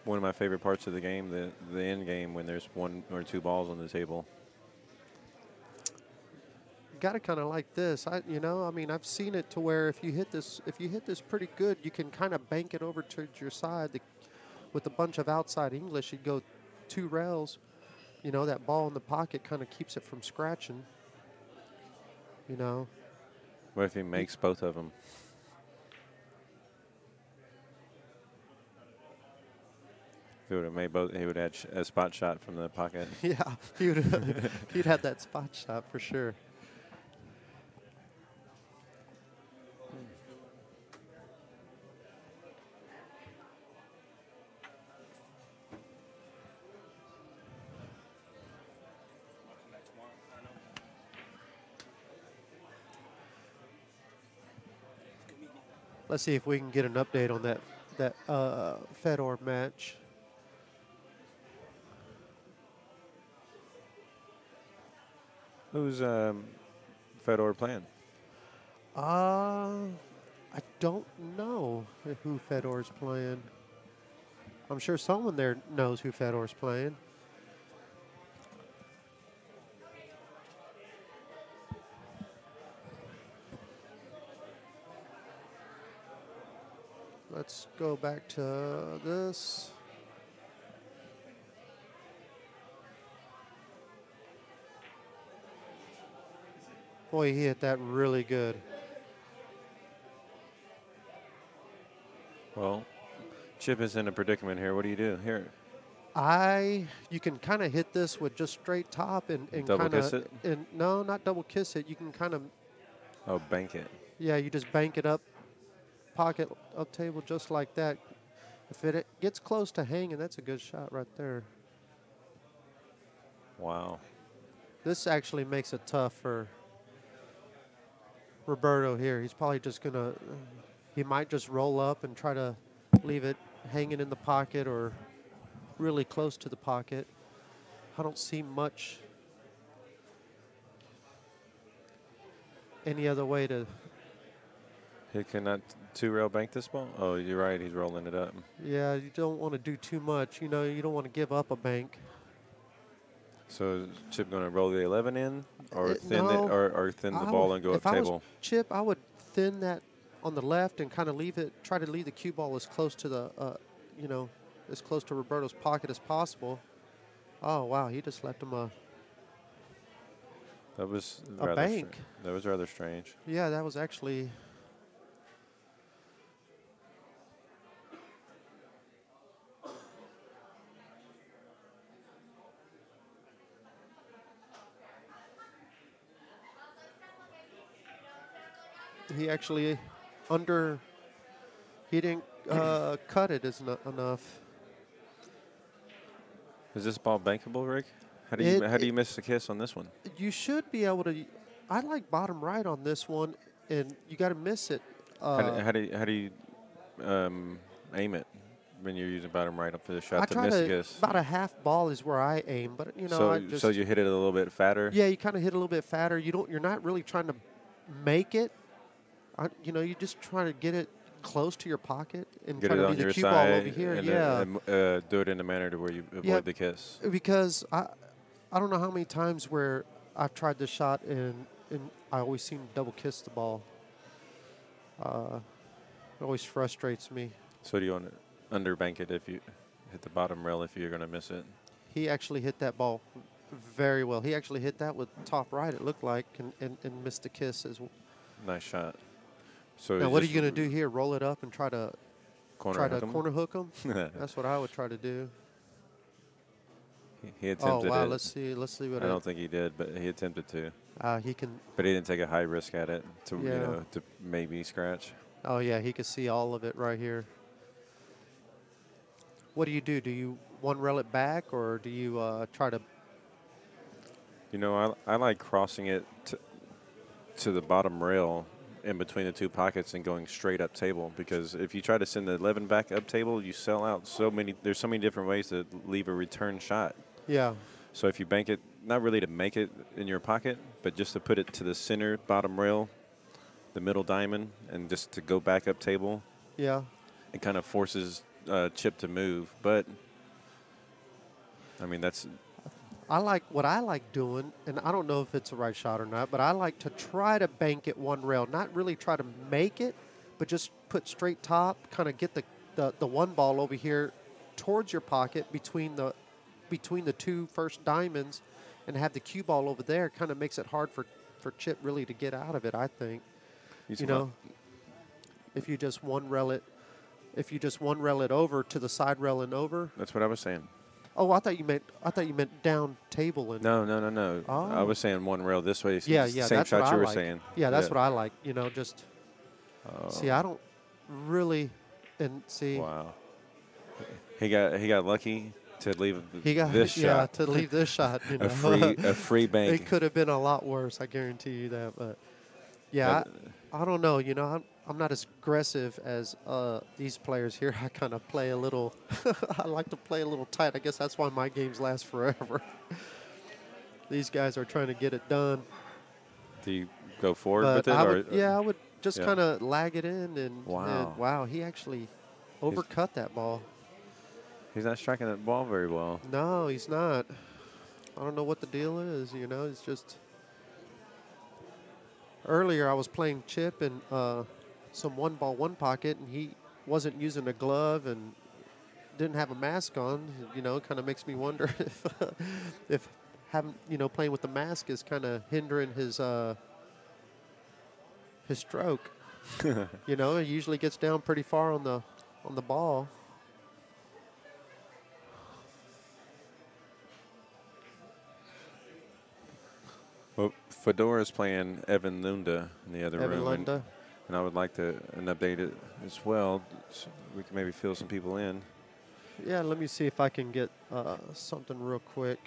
one of my favorite parts of the game, the end game, when there's 1 or 2 balls on the table. Got to kind of like this. I mean, I've seen it to where if you hit this pretty good, you can kind of bank it over to your side. With a bunch of outside English, you'd go 2 rails. You know, that ball in the pocket kind of keeps it from scratching. You know. What if he makes both of them? If he would have made both, he would have had a spot shot from the pocket. Yeah, he'd have that spot shot for sure. Let's see if we can get an update on that Fedor match. Who's Fedor playing? I don't know who Fedor's playing. I'm sure someone there knows who Fedor's playing. Let's go back to this. Boy, he hit that really good. Well, Chip is in a predicament here. What do you do here? You can kind of hit this with just straight top and Double kind kiss of, it? and no, not double kiss it. You can kind of, Oh, bank it. yeah, you just bank it up, pocket up table just like that. If it gets close to hanging, that's a good shot right there. Wow. This actually makes it tough for Roberto here. He's probably just gonna, he might just roll up and try to leave it hanging in the pocket or really close to the pocket. I don't see much any other way to. He cannot two-rail bank this ball? Oh, you're right. He's rolling it up. Yeah, you don't want to do too much. You know, you don't want to give up a bank. So is Chip going to roll the 11 in or thin no, it, or thin the ball and go up if I was table? Chip, I would thin that on the left and kind of leave it, try to leave the cue ball as close to the, you know, as close to Roberto's pocket as possible. Oh, wow, he just left him a That was a rather bank. That was rather strange. Yeah, that was actually. He actually he didn't cut it enough. Is this ball bankable, Rick? How do you miss the kiss on this one? You should be able to. I like bottom right on this one, and you got to miss it. How do you aim it when you're using bottom right up for the shot I to try miss the to kiss? about a half ball is where I aim, but you know, I just so you hit it a little bit fatter. yeah, you kind of hit a little bit fatter. You're not really trying to make it. You know, you're just trying to get it close to your pocket and Get try it to on leave the your cue ball over side here. and Yeah, do it in a manner to where you avoid Yeah. the kiss. because I don't know how many times where I've tried this shot and I always seem to double kiss the ball. It always frustrates me. So do you want to underbank it if you hit the bottom rail if you're going to miss it? He actually hit that ball very well. He actually hit that with top right, it looked like, and missed the kiss as well. Nice shot. So Now, what are you going to do here? Roll it up and try to corner hook him? corner hook him? That's what I would try to do. He attempted Oh wow! it. Let's see what I don't think he did, but he attempted to. he can. But he didn't take a high risk at it to Yeah. to maybe scratch. Oh yeah, he can see all of it right here. What do? Do you one rail it back, or do you try to? You know, I like crossing it to the bottom rail in between the two pockets and going straight up table, because if you try to send the 11 back up table, you sell out there's so many different ways to leave a return shot. Yeah. So if you bank it, not really to make it in your pocket, but just to put it to the center bottom rail, the middle diamond, and just to go back up table, Yeah. it kind of forces Chip to move. But, I mean, that's What I like doing, and I don't know if it's the right shot or not, but I like to try to bank it one rail, not really try to make it, but just put straight top, kind of get the one ball over here towards your pocket between the two first diamonds, and have the cue ball over there. Kind of makes it hard for Chip really to get out of it, I think. You know, if you just one rail it over to the side rail and over. That's what I was saying. Oh, I thought you meant down table and. No. Oh. I was saying one rail this way. Yeah, Same that's shot what you I were like. saying. Yeah, that's what I like. You know, just see. I don't really, and see. Wow. He got lucky to leave this yeah, shot. to leave this shot. You know. a free bank. It could have been a lot worse. I guarantee you that. But yeah, I don't know. You know, I'm not as aggressive as these players here. I kind of play a little. I like to play a little tight. I guess that's why my games last forever. These guys are trying to get it done. Do go forward But with it? I Or would, yeah, I would just yeah. kind of lag it in, and Wow. wow, he actually overcut that ball. He's not striking that ball very well. No, he's not. I don't know what the deal is. You know, it's just. Earlier, I was playing chip in some one ball, one pocket, and he wasn't using a glove and didn't have a mask on. You know, it kind of makes me wonder if having, playing with the mask is kind of hindering his stroke. You know, he usually gets down pretty far on the ball. Well, Fedora's playing Evan Lunda in the other Evan room. Lunda. And I would like to update it as well, so we can maybe fill some people in. Yeah, let me see if I can get something real quick.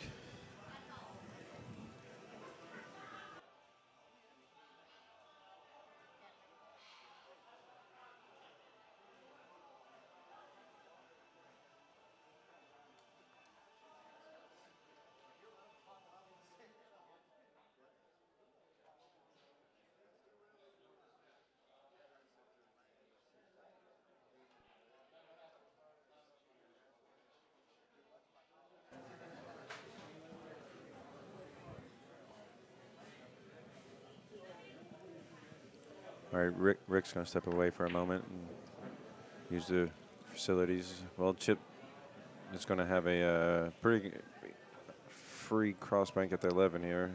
All right, Rick's going to step away for a moment and use the facilities. Well, Chip is going to have a pretty free cross bank at the 11 here.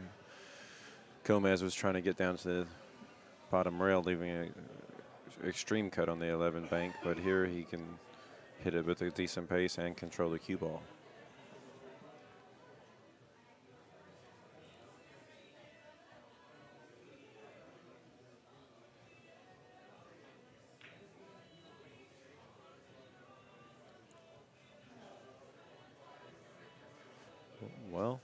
Gomez was trying to get down to the bottom rail, leaving an extreme cut on the 11 bank, but here he can hit it with a decent pace and control the cue ball. Well,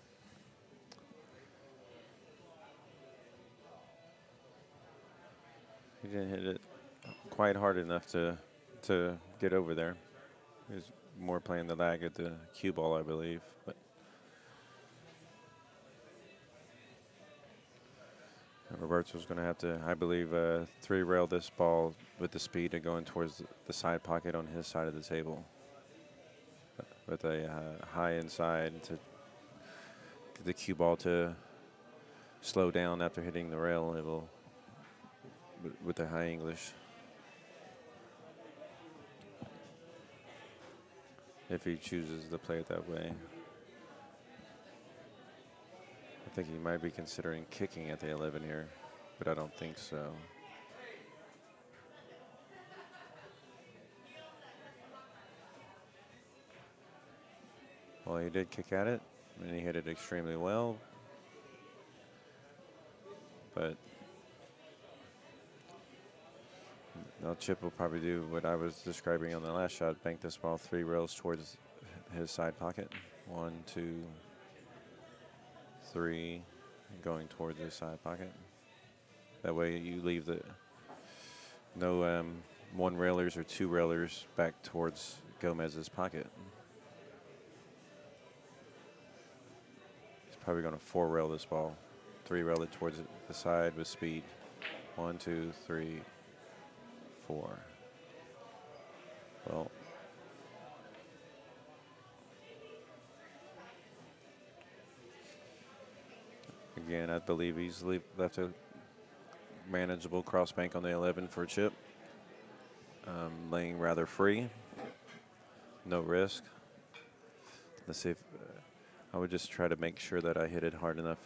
he didn't hit it quite hard enough to get over there. He was more playing the lag at the cue ball, I believe. But Roberto's going to have to, I believe, three-rail this ball with the speed of going towards the side pocket on his side of the table. With a high inside to get the cue ball to slow down after hitting the rail. It will, with the high English. If he chooses to play it that way. I think he might be considering kicking at the 11 here, but I don't think so. Well, he did kick at it, and he hit it extremely well. But now Chip will probably do what I was describing on the last shot, bank this ball 3 rails towards his side pocket. 1, 2, 3, going towards his side pocket. That way you leave the no 1 railers or 2 railers back towards Gomez's pocket. He's probably going to 4 rail this ball, 3 rail it towards the side with speed. 1, 2, 3, 4. Well, again, I believe he's left a manageable cross bank on the 11 for Chip. Laying rather free, no risk. Let's see if I would just try to make sure that I hit it hard enough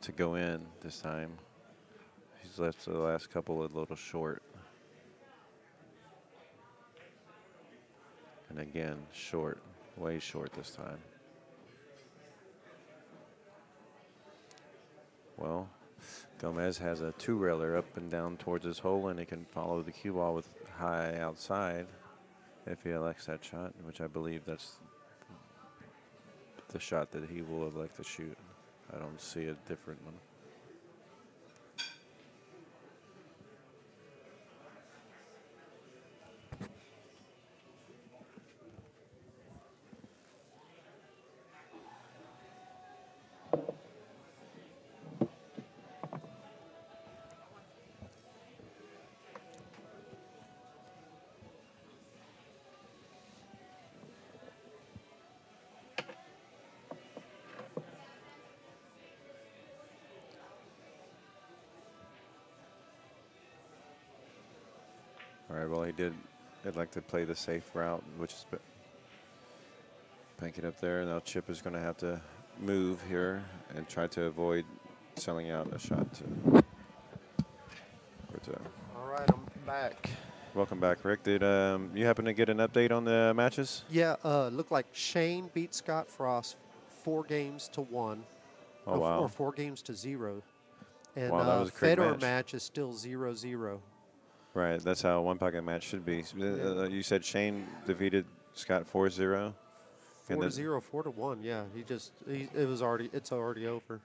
to go in this time. He's left the last couple a little short. And again, short, way short this time. Well, Gomez has a 2-railer up and down towards his hole, and he can follow the cue ball with high outside if he elects that shot, which I believe that's the shot that he will elect to shoot. I don't see a different one. All right, well, I'd like to play the safe route, which is bank it up there. Now Chip is going to have to move here and try to avoid selling out a shot to Roberto. All right, I'm back. Welcome back, Rick. Did you happen to get an update on the matches? Yeah, looked like Shane beat Scott Frost 4-1. Oh, wow. Or 4-0. And Wow, that was a quick Federer match. match is still 0-0. Right, that's how a one-pocket match should be. You said Shane defeated Scott 4-0? 4-0, 4-1. Yeah, it's already over.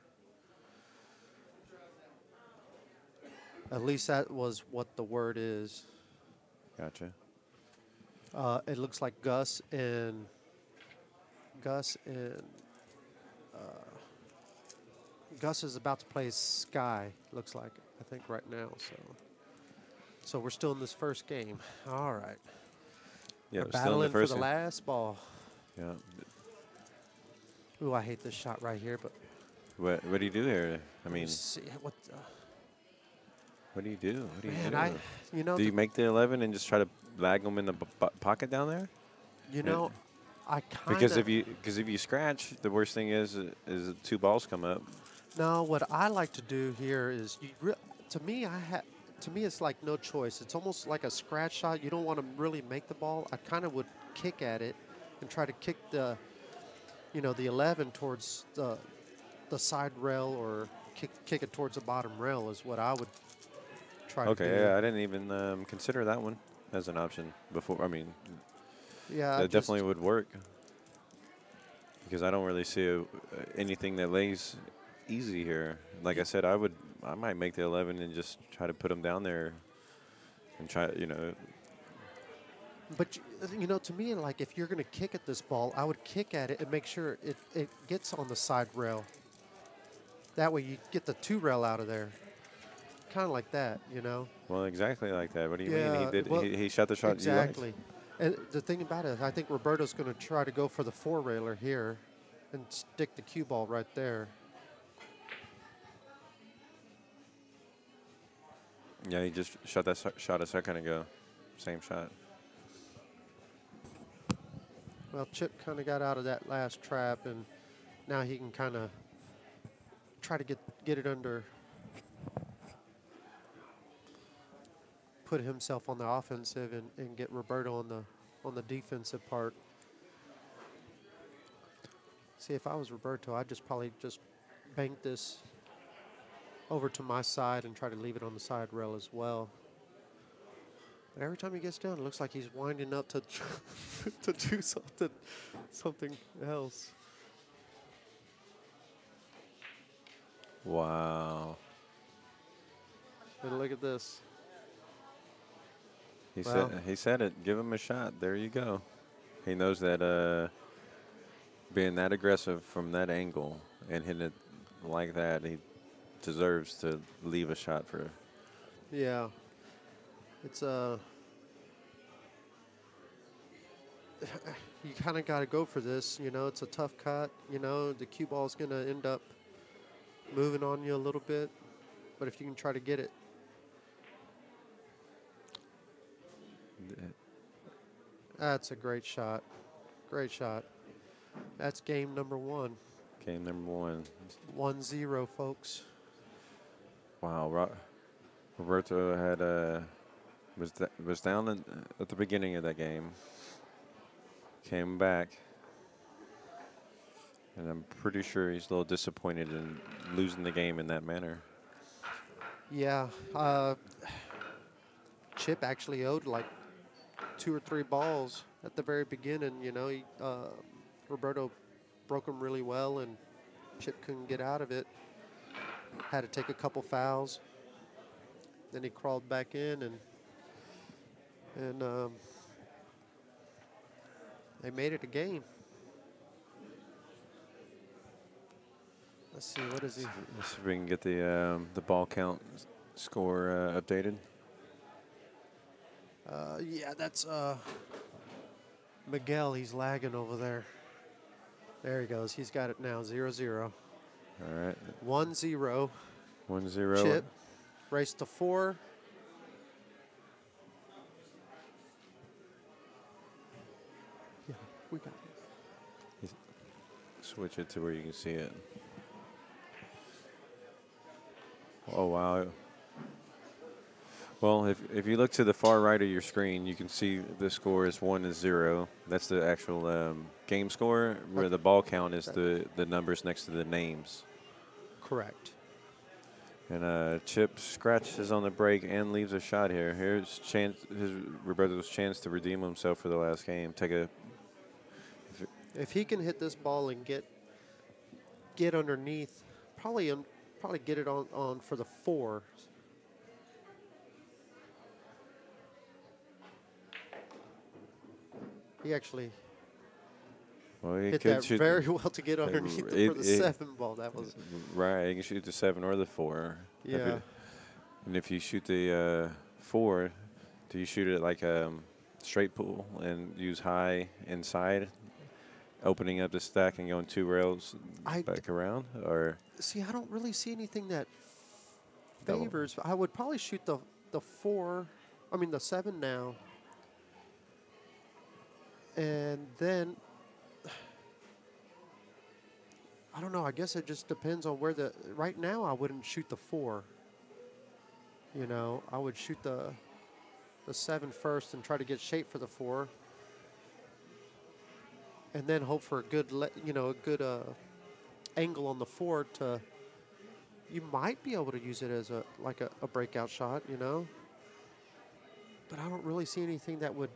At least that was what the word is. Gotcha. It looks like Gus and Gus is about to play Sky. Looks like, I think, right now. So we're still in this first game. All right. Yeah, We're still in battling the first for the game. last ball. Yeah. Ooh, I hate this shot right here, but What do you do here? I mean, let's see what. what do you do? What do you Man, do? Do you make the 11 and just try to lag them in the pocket down there? I kind Because if you scratch, the worst thing is two balls come up. No, what I like to do here is, to me, it's like no choice. It's almost like a scratch shot. You don't want to really make the ball. I kind of would kick at it and try to kick the 11 towards the side rail, or kick it towards the bottom rail is what I would try to do. Okay, yeah, I didn't even consider that one as an option before. I mean, yeah, that definitely would work. Because I don't really see anything that lays easy here. Like I said, I might make the 11 and just try to put them down there and try, But, to me, like, if you're going to kick at this ball, I would kick at it and make sure it gets on the side rail. That way you get the 2 rail out of there. Kind of like that, Well, exactly like that. What do you Yeah, mean? He shot the shot exactly. you liked. And the thing about it, I think Roberto's going to try to go for the 4-railer here and stick the cue ball right there. Yeah, he just shot that shot a second ago. Same shot. Well, Chip kind of got out of that last trap, and now he can kind of try to get it under, put himself on the offensive and get Roberto on the defensive part. See, if I was Roberto, I'd probably just bank this over to my side and try to leave it on the side rail as well. But every time he gets down, it looks like he's winding up to to do something else. Wow. And look at this. He said it. Give him a shot. There you go. He knows that being that aggressive from that angle and hitting it like that, he deserves to leave a shot for. Yeah. It's you kind of got to go for this. It's a tough cut. The cue ball is going to end up moving on you a little bit, but if you can try to get it. That's a great shot. Great shot. That's game number 1. Game number 1. 1-0, folks. Wow. Roberto had was down at the beginning of that game. Came back. And I'm pretty sure he's a little disappointed in losing the game in that manner. Yeah. Chip actually owed like 2 or 3 balls at the very beginning. Roberto broke him really well, and Chip couldn't get out of it. Had to take a couple fouls. Then he crawled back in, and they made it a game. Let's see, what is he? Let's see if we can get the ball count score updated. Yeah, that's Miguel. He's lagging over there. There he goes. He's got it now, 0-0. All right. 1-0. 1-0. Chip. Race to 4. We got Switch it to where you can see it. Oh, wow. Well, if you look to the far right of your screen, you can see the score is 1-0. That's the actual game score, where the ball count is the numbers next to the names. correct. And Chip scratches on the break and leaves a shot here. Here's Roberto's chance to redeem himself for the last game. If he can hit this ball and get underneath, probably get it on for the 4. He actually hit that very well to get underneath for the 7 ball. That was right. You can shoot the 7 or the 4. Yeah. And if you shoot the 4, do you shoot it like a straight pull and use high inside, opening up the stack and going 2 rails back around? Or see, I don't really see anything that favors. I would probably shoot the 4. I mean the 7 now, and then. I don't know. I guess it just depends on where right now I wouldn't shoot the 4. You know, I would shoot the 7 first and try to get shape for the 4. And then hope for a good, angle on the 4 to, you might be able to use it as a breakout shot, you know. But I don't really see anything that would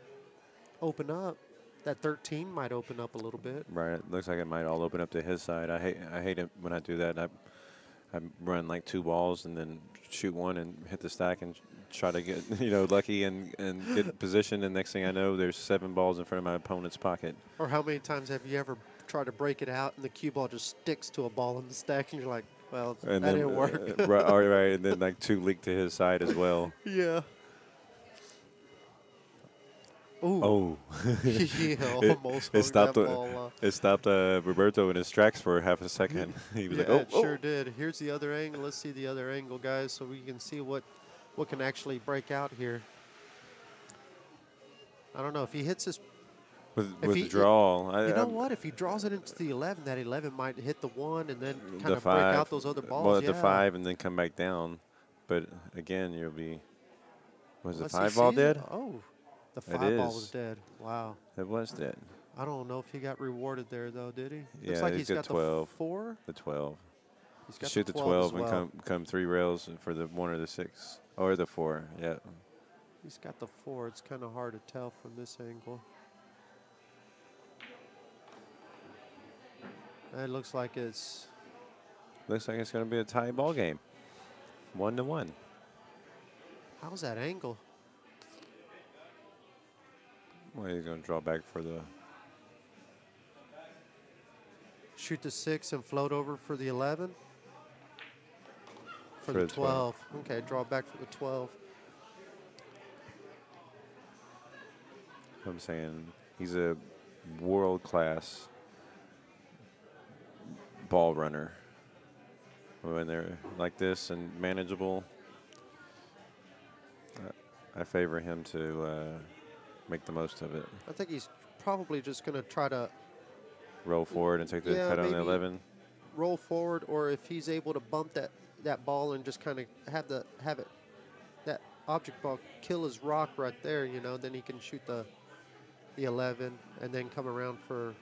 open up. That 13 might open up a little bit. right, it looks like it might all open up to his side. I hate it when I do that. I run like 2 balls and then shoot 1 and hit the stack and try to get lucky and get position. And next thing I know, there's 7 balls in front of my opponent's pocket. Or how many times have you ever tried to break it out and the cue ball just sticks to a ball in the stack and you're like, well, that didn't work. right, and then like 2 leak to his side as well. Yeah. Ooh. Oh. Yeah, almost it stopped. that ball, It stopped Roberto in his tracks for half a second. He was like, "Oh, it sure did." Here's the other angle. Let's see the other angle, guys, so we can see what can actually break out here. I don't know if he hits this. With the draw. You know what? If he draws it into the 11, that 11 might hit the 1 and then kind of 5, break out those other balls. Well, the 5 and then come back down. But again, you'll be. Was the 5 ball dead? Oh. The 5 ball was dead. Wow. It was dead. I don't know if he got rewarded there, though, did he? Yeah, Looks like he's got 12. The 4? The 12. He's got shoot the 12 and come 3 rails for the 1 or the 6. Or the 4, yeah. He's got the 4. It's kind of hard to tell from this angle. It looks like it's... Looks like it's going to be a tie ball game. 1-1. How's that angle? Well, he's going to draw back for the... Shoot the 6 and float over for the 11? For the 12. Okay, draw back for the 12. I'm saying he's a world-class ball runner. When they're like this and manageable, I favor him to make the most of it. I think he's probably just going to try to roll forward and take the cut on the 11. Roll forward, or if he's able to bump that ball and just kind of have it that object ball kill his rock right there, then he can shoot the 11 and then come around for.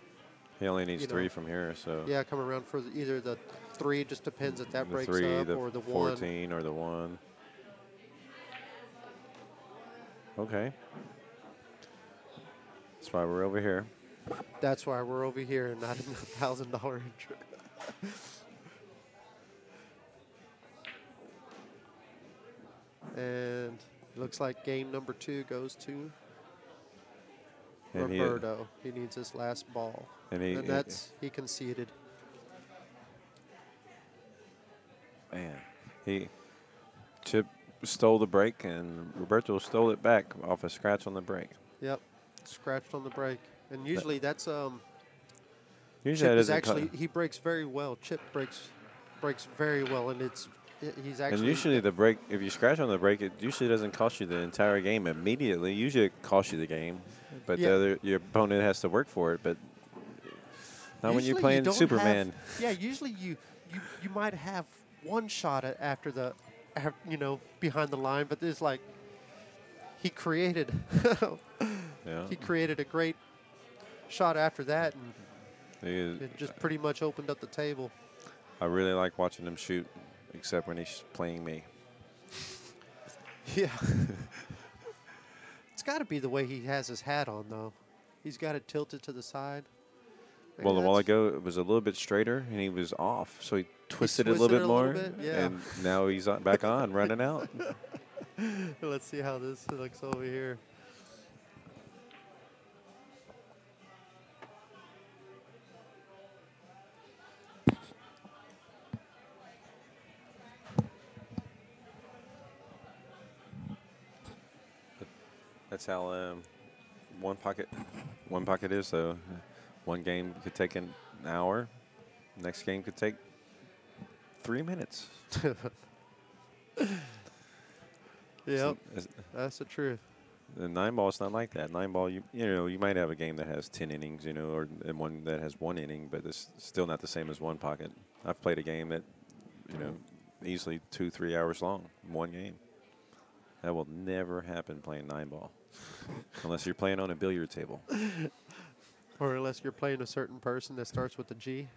He only needs 3 from here, so. Yeah, come around for either the 3. Just depends if that breaks 3, up, or the 14 1. or the 1. Okay. That's why we're over here. That's why we're over here and not in the $1,000 intro. And looks like game number 2 goes to Roberto. He needs his last ball. And he conceded. Man, Chip stole the break and Roberto stole it back off a scratch on the break. Yep, scratched on the break. And usually that's usually Chip is actually he breaks very well. Chip breaks very well, and he's actually. And usually the break, if you scratch on the break, it usually doesn't cost you the entire game immediately. Usually it costs you the game. but Yeah. your opponent has to work for it. But not when you're Usually playing don't Superman. Usually you might have one shot after behind the line, but there's like he created Yeah. he created a great shot after that, and He- it just pretty much opened up the table. I really like watching him shoot, except when he's playing me. Yeah. It's got to be the way he has his hat on, though. He's got it tilted to the side. Maybe Well, a while that's- ago it was a little bit straighter, and he was off, so he twisted it a little twisted bit it a more, little bit, yeah. and now he's back on, running out. Let's see how this looks over here. That's how one pocket is. So one game could take an hour. Next game could take 3 minutes. Yep, It's- that's the truth. The 9-ball is not like that. 9-ball, you might have a game that has 10 innings, or and one that has 1 inning, but it's still not the same as one pocket. I've played a game that, easily 2-3 hours long, one game. That will never happen playing 9-ball, unless you're playing on a billiard table. Or unless you're playing a certain person that starts with a G.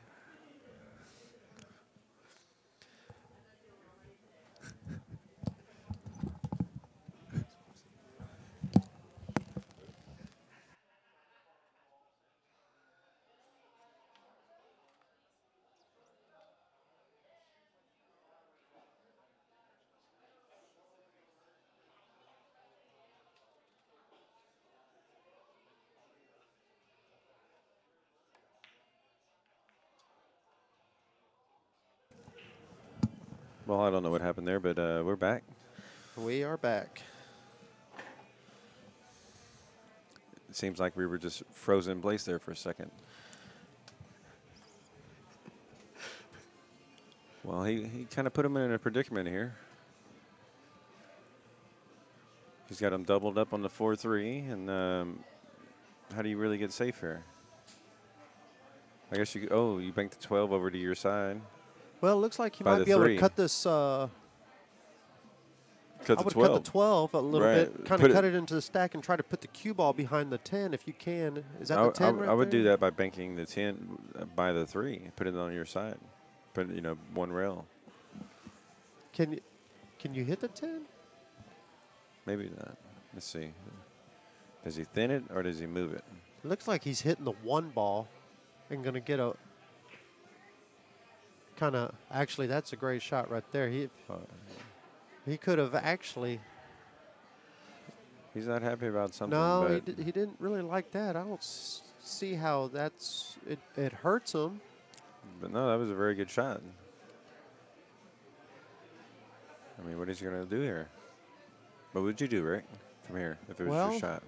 Well, I don't know what happened there, but we're back. We are back. It seems like we were just frozen in place there for a second. Well, he kind of put him in a predicament here. He's got him doubled up on the 4-3, and how do you really get safe here? I guess you bank the 12 over to your side. Well, it looks like he By might the be able to 3. cut this. Cut I the would 12. cut the 12 a little Right. bit, kind Put of cut it- it into the stack and try to put the cue ball behind the 10 if you can. Is that I, the 10 right I would there? do that by banking the 10 by the 3. Put it on your side. Put one rail. Can you hit the 10? Maybe not. Let's see. Does he thin it or does he move it? Looks like he's hitting the 1 ball and going to get a kind of. Actually, that's a great shot right there. He could have actually. He's not happy about something. No, but he didn't really like that. I don't see how it hurts him. But no, that was a very good shot. I mean, what is he going to do here? What would you do, Rick, from here if it was Well, your shot?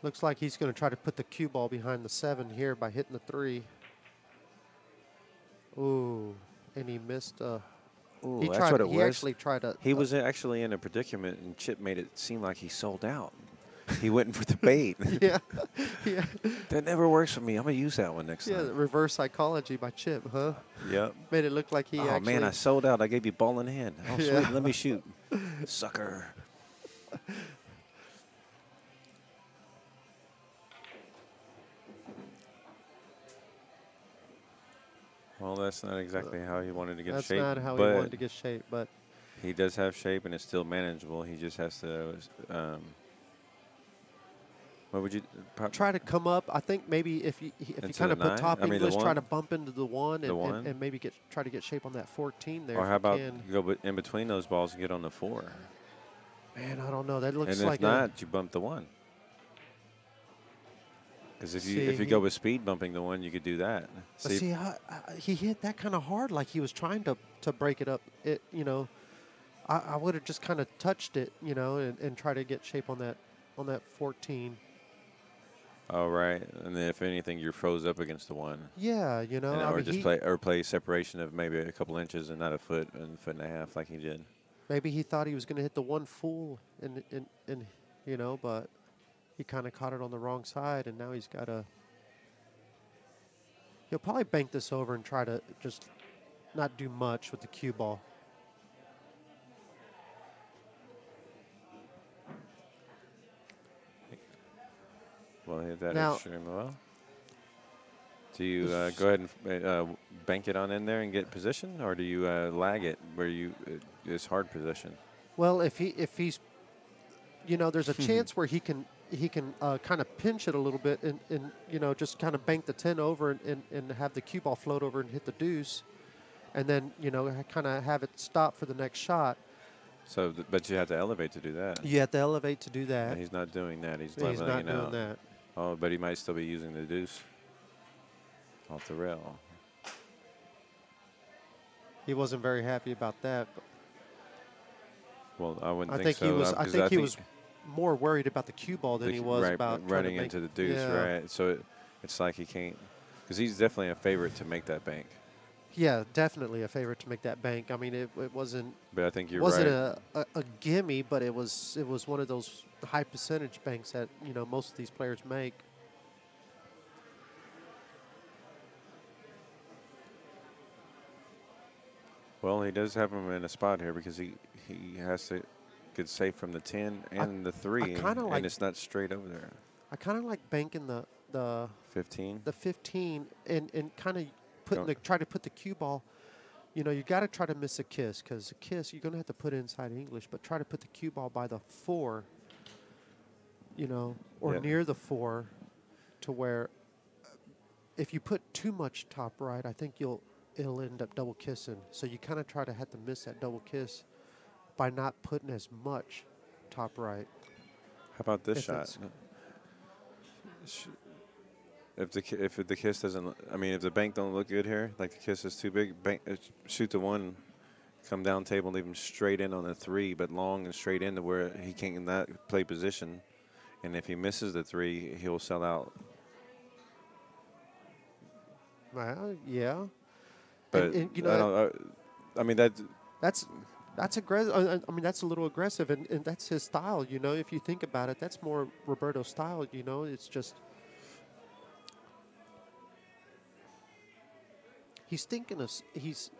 Looks like he's going to try to put the cue ball behind the 7 here by hitting the 3. Ooh, and he missed. Ooh, He that's tried. what it He was. actually tried to. He was actually in a predicament, and Chip made it seem like he sold out. He went for the bait. Yeah, yeah, That never works for me. I'm going to use that one next yeah. time. Reverse psychology by Chip, huh? Yep. Made it look like he Oh, actually. man, I sold out. I gave you ball in hand. Oh, Yeah. sweet. Let me shoot. Sucker. Well, that's not exactly how he wanted to get That's shape. not how he but wanted to get shape, but he does have shape, and it's still manageable. He just has to. What would you try to come up. I think maybe if you Into kind of the put 9? top I mean, the English, try 1? to bump into the 1 The 1? and maybe try to get shape on that 14 there. Or if how you about can. go in between those balls and get on the 4? Man, I don't know. That looks And like if not, you bump the 1. Because if you See, go with speed bumping the 1, you could do that. See, he hit that kind of hard, like he was trying to break it up. I would have just kind of touched it, and try to get shape on that 14. Oh, right. And then if anything, you're froze up against the 1. Yeah, And, I or mean, just play separation of maybe a couple inches and not a foot and a foot and a half like he did. Maybe he thought he was going to hit the one full, and you know, but he kind of caught it on the wrong side, and now he's got to. He'll probably bank this over and try to just not do much with the cue ball. Well, he hit that Now- extremely well. Do you go ahead and bank it on in there and get position, or do you lag it where it's hard position? Well, if he's, you know, there's a chance where he can kind of pinch it a little bit and you know, just kind of bank the 10 over and have the cue ball float over and hit the deuce, and then, you know, kind of have it stop for the next shot. So, but you have to elevate to do that. You have to elevate to do And that. he's not doing that. He's He's leveling not it doing out. that. Oh, but he might still be using the deuce off the rail. He wasn't very happy about that. But Well, I wouldn't I think think so. he was. I because think he was more worried about the cue ball than he was right, about trying running to make, into the deuce, yeah. right? So it's like he can't, because he's definitely a favorite to make that bank. Yeah, definitely a favorite to make that bank. I mean, it wasn't. But I think you're wasn't right. a gimme, but it was one of those high percentage banks that, you know, most of these players make. Well, he does have him in a spot here because he has to get safe from the 10 and the 3, kinda like- and it's not straight over there. I kind of like banking the 15. 15 and kind of try to put the cue ball. You know, you got to try to miss a kiss, because a kiss you're gonna have to put inside English, but try to put the cue ball by the 4. You know, or Yeah. near the 4, to where if you put too much top right, I think it'll end up double kissing. So you kind of try to have to miss that double kiss by not putting as much top right. How about this If shot? it's- If the kiss doesn't, I mean, if the bank don't look good here, like the kiss is too big, shoot the 1, come down table, and leave him straight in on the 3, but long and straight into where he cannot play position. And if he misses the 3, he'll sell out. Well, yeah. But and you know, I mean that. that's aggressive. I mean, that's a little aggressive, and that's his style. You know, if you think about it, that's more Roberto's style. You know, it's just he's thinking of he's.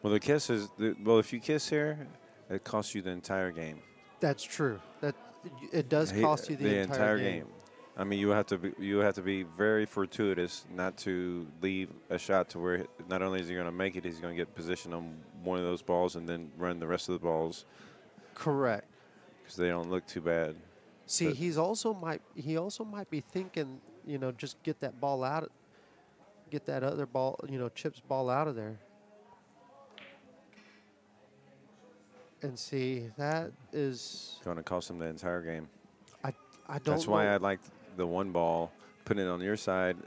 Well, the kiss is well. If you kiss here, it costs you the entire game. That's true. That it does cost you the entire game. I mean, you have to be very fortuitous not to leave a shot to where not only is he going to make it, he's going to get position on one of those balls and then run the rest of the balls. Correct. Because they don't look too bad. See, he also might be thinking, you know, just get that ball out, get that other ball, you know, Chip's ball out of there. And see, that is Going to cost him the entire game. I don't. That's why I like the 1 ball, putting it on your side,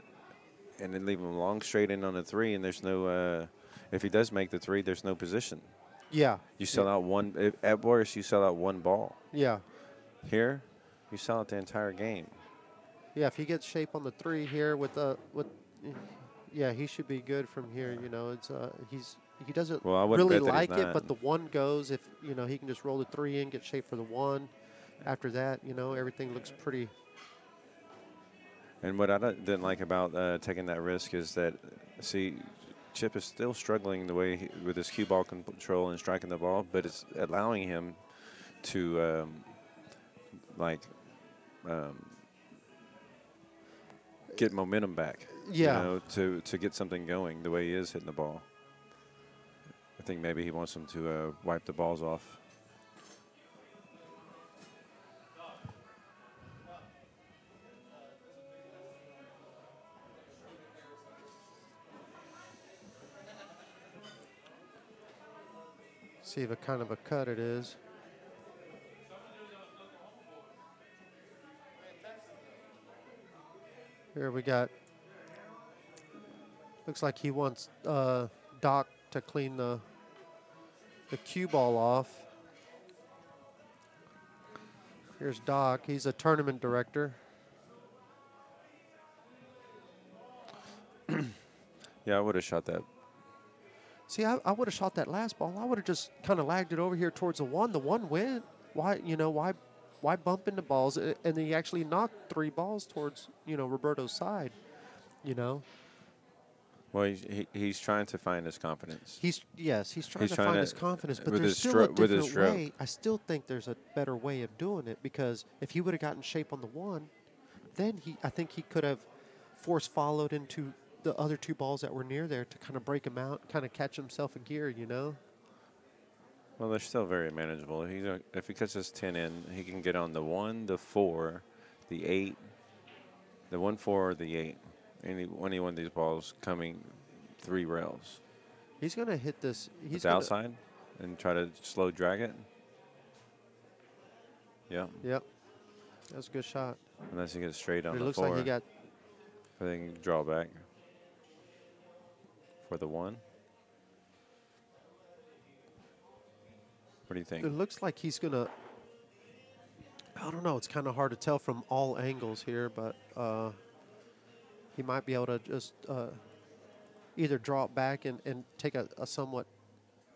and then leave him long straight in on the 3. And there's no, if he does make the 3, there's no position. Yeah. You sell out one. At worst, you sell out 1 ball. Yeah. Here, you sell out the entire game. Yeah. If he gets shape on the 3 here yeah, he should be good from here. You know, it's he doesn't Well, I wouldn't really bet that he's like it, not. but the 1 goes if, you know, he can just roll the 3 in, get shape for the 1. After that, you know, everything looks pretty. And what I didn't like about taking that risk is that, see, Chip is still struggling the way with his cue ball control and striking the ball, but it's allowing him to, get momentum back. Yeah. You know, to get something going the way he is hitting the ball. I think maybe he wants him to wipe the balls off. See what kind of a cut it is. Here we got. Looks like he wants Doc to clean the cue ball off. Here's Doc. He's a tournament director. Yeah, I would have shot that. See, I would have shot that last ball. I would have just kind of lagged it over here towards the one. The one went. Why, why bump into balls? And then he actually knocked 3 balls towards, Roberto's side, Well, he's trying to find his confidence. He's trying to trying find to- his confidence, but with there's his still a with his different stroke. way. I still think there's a better way of doing it, because if he would have gotten shape on the one, then I think he could have force followed into the other 2 balls that were near there to kind of break him out, kind of catch himself a gear, Well, they're still very manageable. If he catches 10 in, he can get on the 1, the 4, the 8, the 1, 4, or the 8. Any one of these balls coming 3 rails. He's going to hit this. It's outside and try to slow drag it. Yeah. Yep. That was a good shot. Unless he gets straight on It the looks 4. like he got. I think draw back for the 1. What do you think? It looks like he's going to. I don't know. It's kind of hard to tell from all angles here, but he might be able to just either draw it back and take a somewhat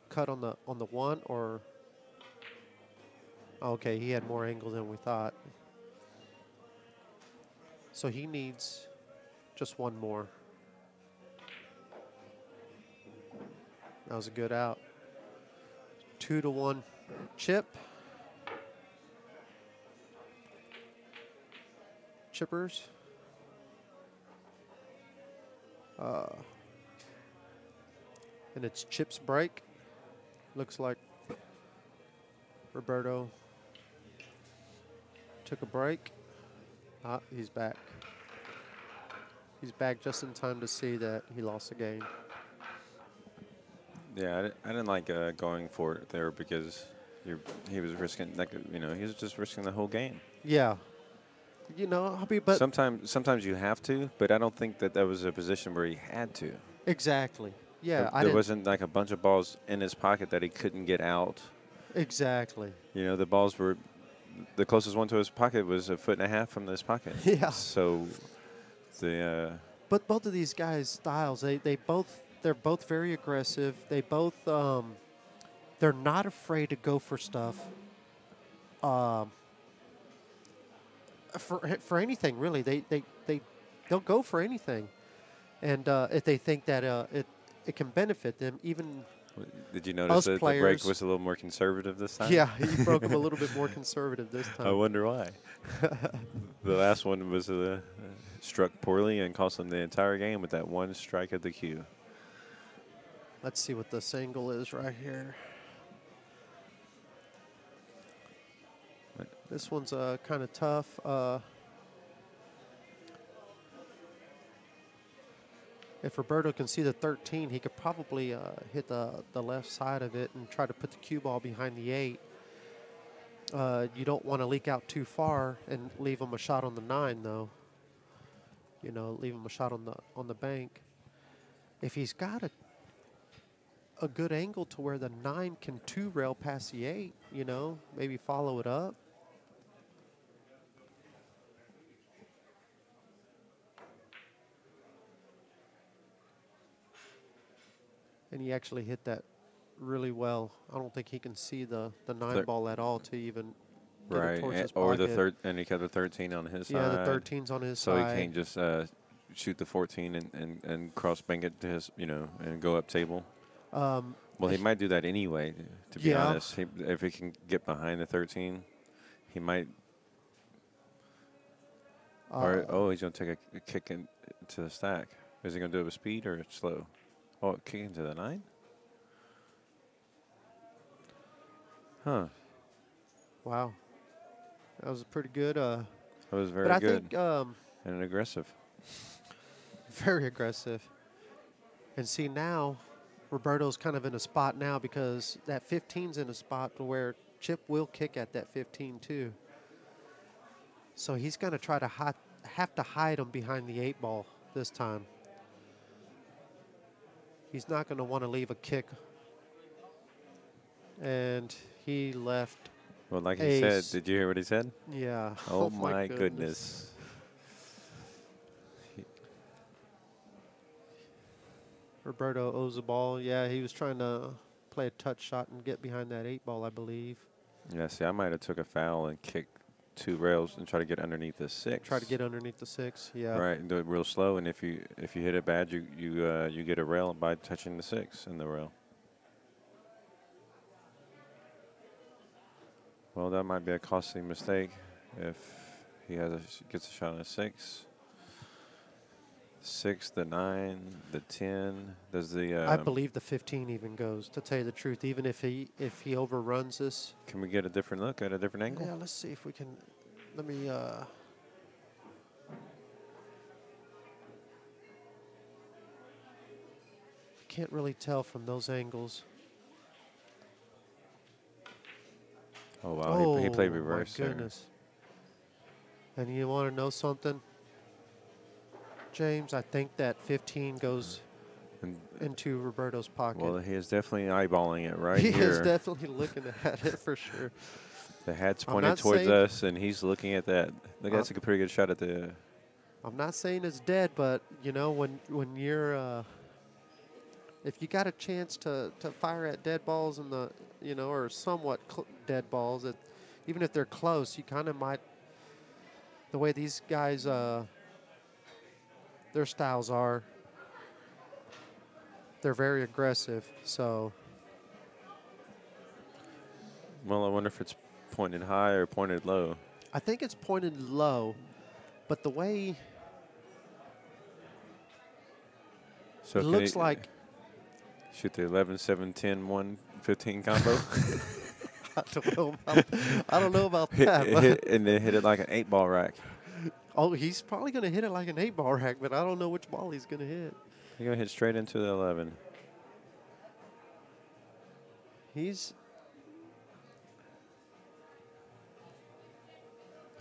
cut on the 1, or. Okay, he had more angle than we thought. So he needs just 1 more. That was a good out. 2-1 chip. Chippers. And it's chips break. Looks like Roberto took a break. He's back. He's back just in time to see that he lost the game. Yeah, I didn't like going for it there because he was risking, he was just risking the whole game. Yeah. But sometimes you have to, but I don't think that was a position where he had to. Exactly. Yeah. There wasn't like a bunch of balls in his pocket that he couldn't get out. Exactly. The balls were, the closest one to his pocket was 1.5 feet from his pocket. Yeah. So But both of these guys' styles, they're both very aggressive. They both they're not afraid to go for stuff. For anything really, they'll go for anything, and if they think that it can benefit them, even. Did you notice that the break was a little more conservative this time? Yeah, he broke them a little bit more conservative this time. I wonder why. The last one was struck poorly and cost him the entire game with that 1 strike at the cue. Let's see what this angle is right here. This one's kind of tough. If Roberto can see the 13, he could probably hit the left side of it and try to put the cue ball behind the 8. You don't want to leak out too far and leave him a shot on the 9, though. Leave him a shot on the bank. If he's got a good angle to where the 9 can 2-rail past the 8, maybe follow it up. And he actually hit that really well. I don't think he can see the 9 ball at all to even get it towards his pocket. And he kept the 13 on his side. Yeah, the 13's on his so side. So he can't just shoot the 14 and cross bank it to his, and go up table. Well, he might do that anyway, to be honest. If he can get behind the 13, he might. He's going to take a kick into the stack. Is he going to do it with speed or slow? Oh, kick into the 9? Huh. Wow. That was pretty good. That was very good. And aggressive. Very aggressive. And see, now Roberto's kind of in a spot now because that 15's in a spot to where Chip will kick at that 15 too. So he's going to try to have to hide him behind the 8 ball this time. He's not going to want to leave a kick. And he left. Well, like he said, did you hear what he said? Yeah. Oh my goodness. Roberto owes the ball. Yeah, he was trying to play a touch shot and get behind that 8-ball, I believe. Yeah, see, I might have took a foul and kicked 2 rails and try to get underneath the 6. Try to get underneath the 6. Yeah. Right, and do it real slow. And if you hit it bad, you get a rail by touching the 6 in the rail. Well, that might be a costly mistake if he gets a shot on a 6. 6, the 9, the 10. Does the I believe the 15 even goes, to tell you the truth, even if he overruns this. Can we get a different look at a different angle? Yeah, let's see if we can. Let me. Can't really tell from those angles. Oh, wow. He played reverse. My goodness. And you want to know something, James? I think that 15 goes into Roberto's pocket. Well, he is definitely eyeballing it right he here. He is definitely looking at it for sure. The hat's pointed towards us, and he's looking at that. Look, that's a pretty good shot at the. I'm not saying it's dead, but you know when you're if you got a chance to fire at dead balls in the or somewhat dead balls, even if they're close, you kind of might. The way these guys their styles are, they're very aggressive. So. Well, I wonder if it's pointed high or pointed low. I think it's pointed low, but the way so it looks like. Shoot the 11, 7, 10, 1, 15 combo. I don't know about that. And then hit it like an 8-ball rack. Oh, he's probably going to hit it like an 8-ball rack, but I don't know which ball he's going to hit. He's going to hit straight into the 11.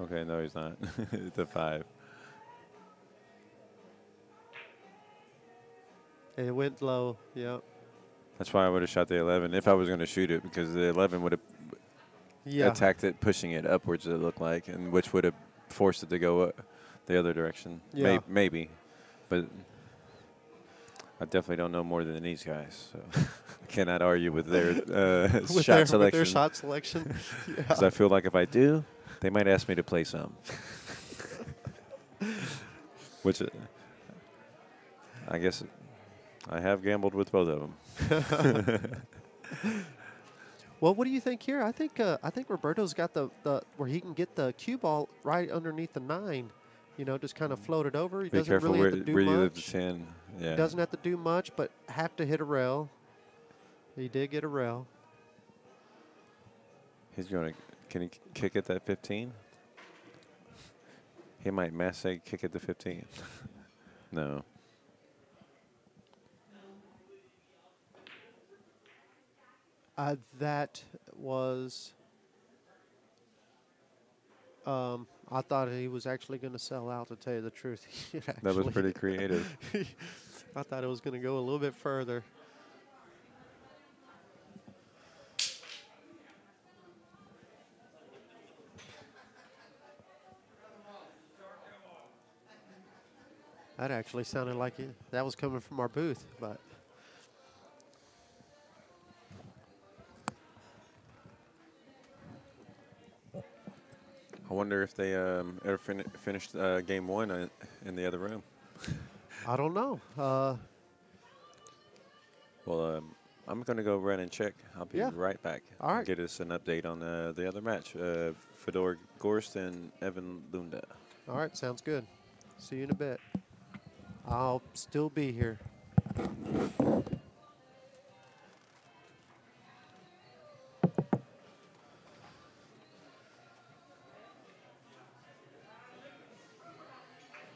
Okay, no, he's not. The 5. It went low, yep. That's why I would have shot the 11 if I was going to shoot it, because the 11 would have attacked it, pushing it upwards, it looked like, and which would have forced it to go the other direction. Yeah. Maybe. But I definitely don't know more than these guys, so I cannot argue with their shot selection. With their shot selection. Because I feel like if I do, they might ask me to play some. Which I guess I have gambled with both of them. Well, what do you think here? I think Roberto's got the where he can get the cue ball right underneath the 9. Just kind of float it over. He Be doesn't careful really where, have to do where you much. live the 10. Yeah. He doesn't have to do much, but have to hit a rail. He did get a rail. He's going to. Can he kick at that 15? He might mass kick at the 15. No. That was. I thought he was actually going to sell out, to tell you the truth. That was pretty creative. I thought it was going to go a little bit further. That actually sounded like that was coming from our booth, but. I wonder if they ever finished game 1 in the other room. I don't know. Well, I'm going to go run and check. I'll be right back. All right. Get us an update on the other match. Fedor Gorst and Evan Lunda. All right, sounds good. See you in a bit. I'll still be here.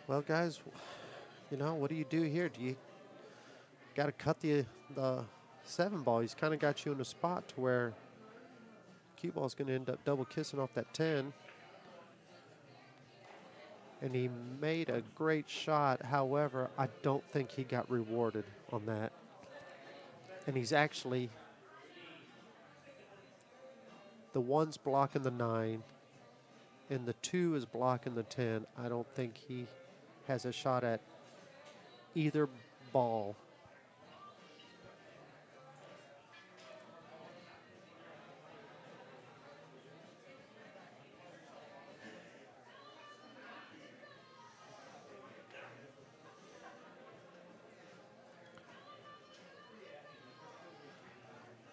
Well, guys, what do you do here? Do you got to cut the 7-ball? He's kind of got you in a spot to where cue ball is going to end up double kissing off that 10. And he made a great shot. However, I don't think he got rewarded on that. And he's actually, the 1's blocking the 9, and the 2 is blocking the 10. I don't think he has a shot at either ball.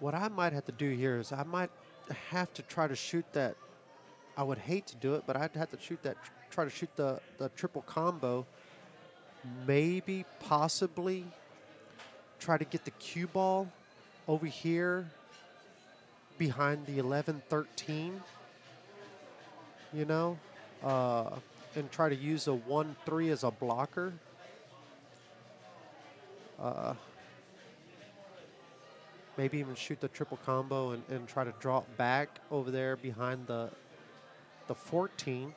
What I might have to do here is I might have to try to shoot that. I would hate to do it, but I'd have to shoot that. Try to shoot the triple combo. Maybe, possibly, try to get the cue ball over here behind the 11-13. You know, and try to use a 1-3 as a blocker. Maybe even shoot the triple combo and try to drop back over there behind the 14.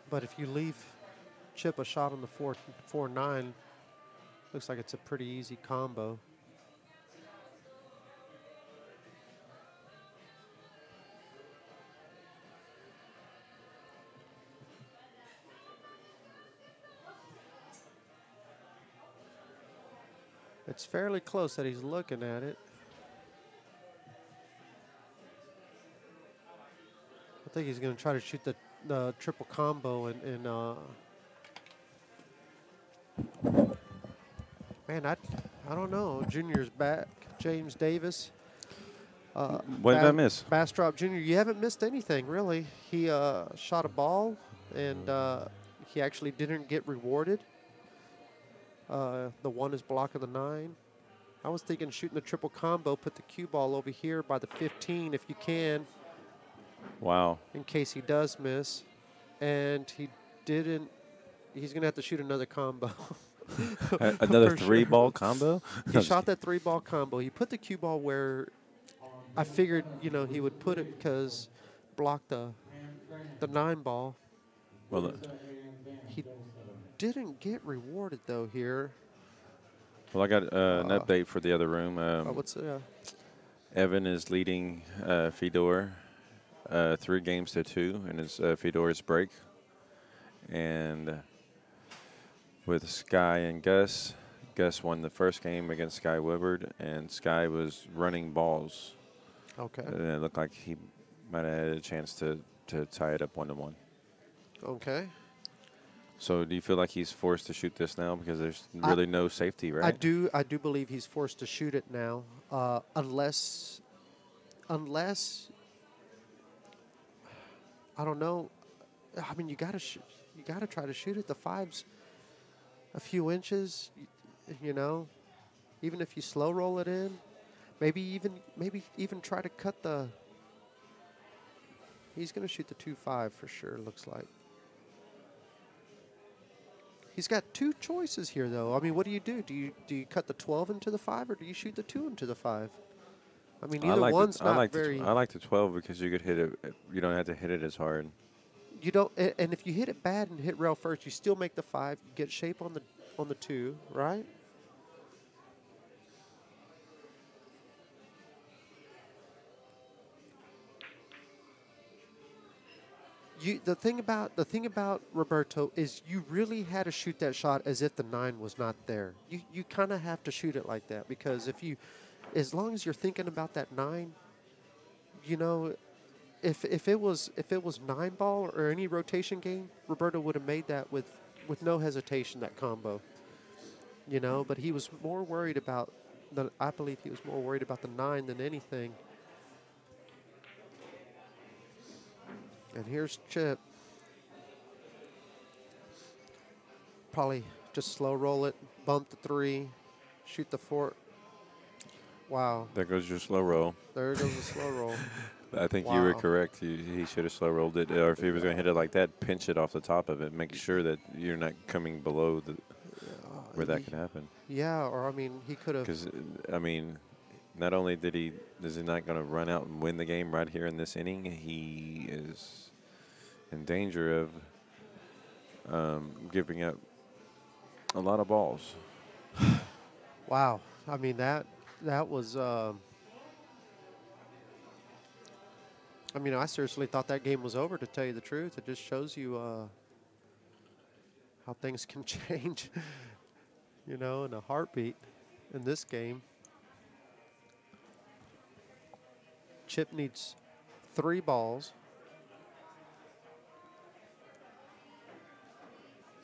But if you leave Chip a shot on the 4-9, looks like it's a pretty easy combo. It's fairly close that he's looking at it. I think he's going to try to shoot the triple combo and man, I don't know. Junior's back. James Davis. What did I miss? Bastrop Jr., you haven't missed anything, really. He shot a ball, and he actually didn't get rewarded. The 1 is blocking the 9. I was thinking shooting the triple combo, put the cue ball over here by the 15 if you can. Wow. In case he does miss. And he didn't. He's going to have to shoot another combo. Another 3-ball combo? He shot that 3-ball combo. He put the cue ball where I figured, you know, he would put it because block the 9-ball. Well, He didn't get rewarded, though, here. well, I got an update for the other room. What's Evan is leading Fedor 3-2 in his Fedor's break. And with Sky and Gus, Gus won the first game against Sky Woodward, and Sky was running balls. Okay. And it looked like he might have had a chance to tie it up 1-1. Okay. So do you feel like he's forced to shoot this now because there's really no safety, right? I do believe he's forced to shoot it now, unless I don't know. I mean, you gotta try to shoot it. The 5's a few inches, you know. Even if you slow roll it in, maybe even try to cut the. He's gonna shoot the 2-5 for sure. Looks like. He's got 2 choices here, though. I mean, what do you do? Do you cut the 12 into the 5, or do you shoot the 2 into the 5? I mean, either one's not very. I like the 12 because you could hit it. You don't have to hit it as hard. You don't, and if you hit it bad and hit rail first, you still make the 5. You get shape on the 2, right? The thing about Roberto is you really had to shoot that shot as if the 9 was not there. You kind of have to shoot it like that, because as long as you're thinking about that 9, you know, if it was 9-ball or any rotation game, Roberto would have made that with no hesitation, that combo. You know, but he was more worried about I believe he was more worried about the 9 than anything. And here's Chip. Probably just slow roll it, bump the 3, shoot the 4. Wow. There goes your slow roll. There goes the slow roll. I think you were correct. He should have slow rolled it, or if he was going to hit it like that, pinch it off the top of it. Make sure that you're not coming below where that could happen. Yeah, or I mean, he could have. Because I mean, not only is he not going to run out and win the game right here in this inning, he is in danger of giving up a lot of balls. Wow. I mean, that was. I mean, I seriously thought that game was over, to tell you the truth. It just shows you how things can change, you know, in a heartbeat in this game. Chip needs 3 balls.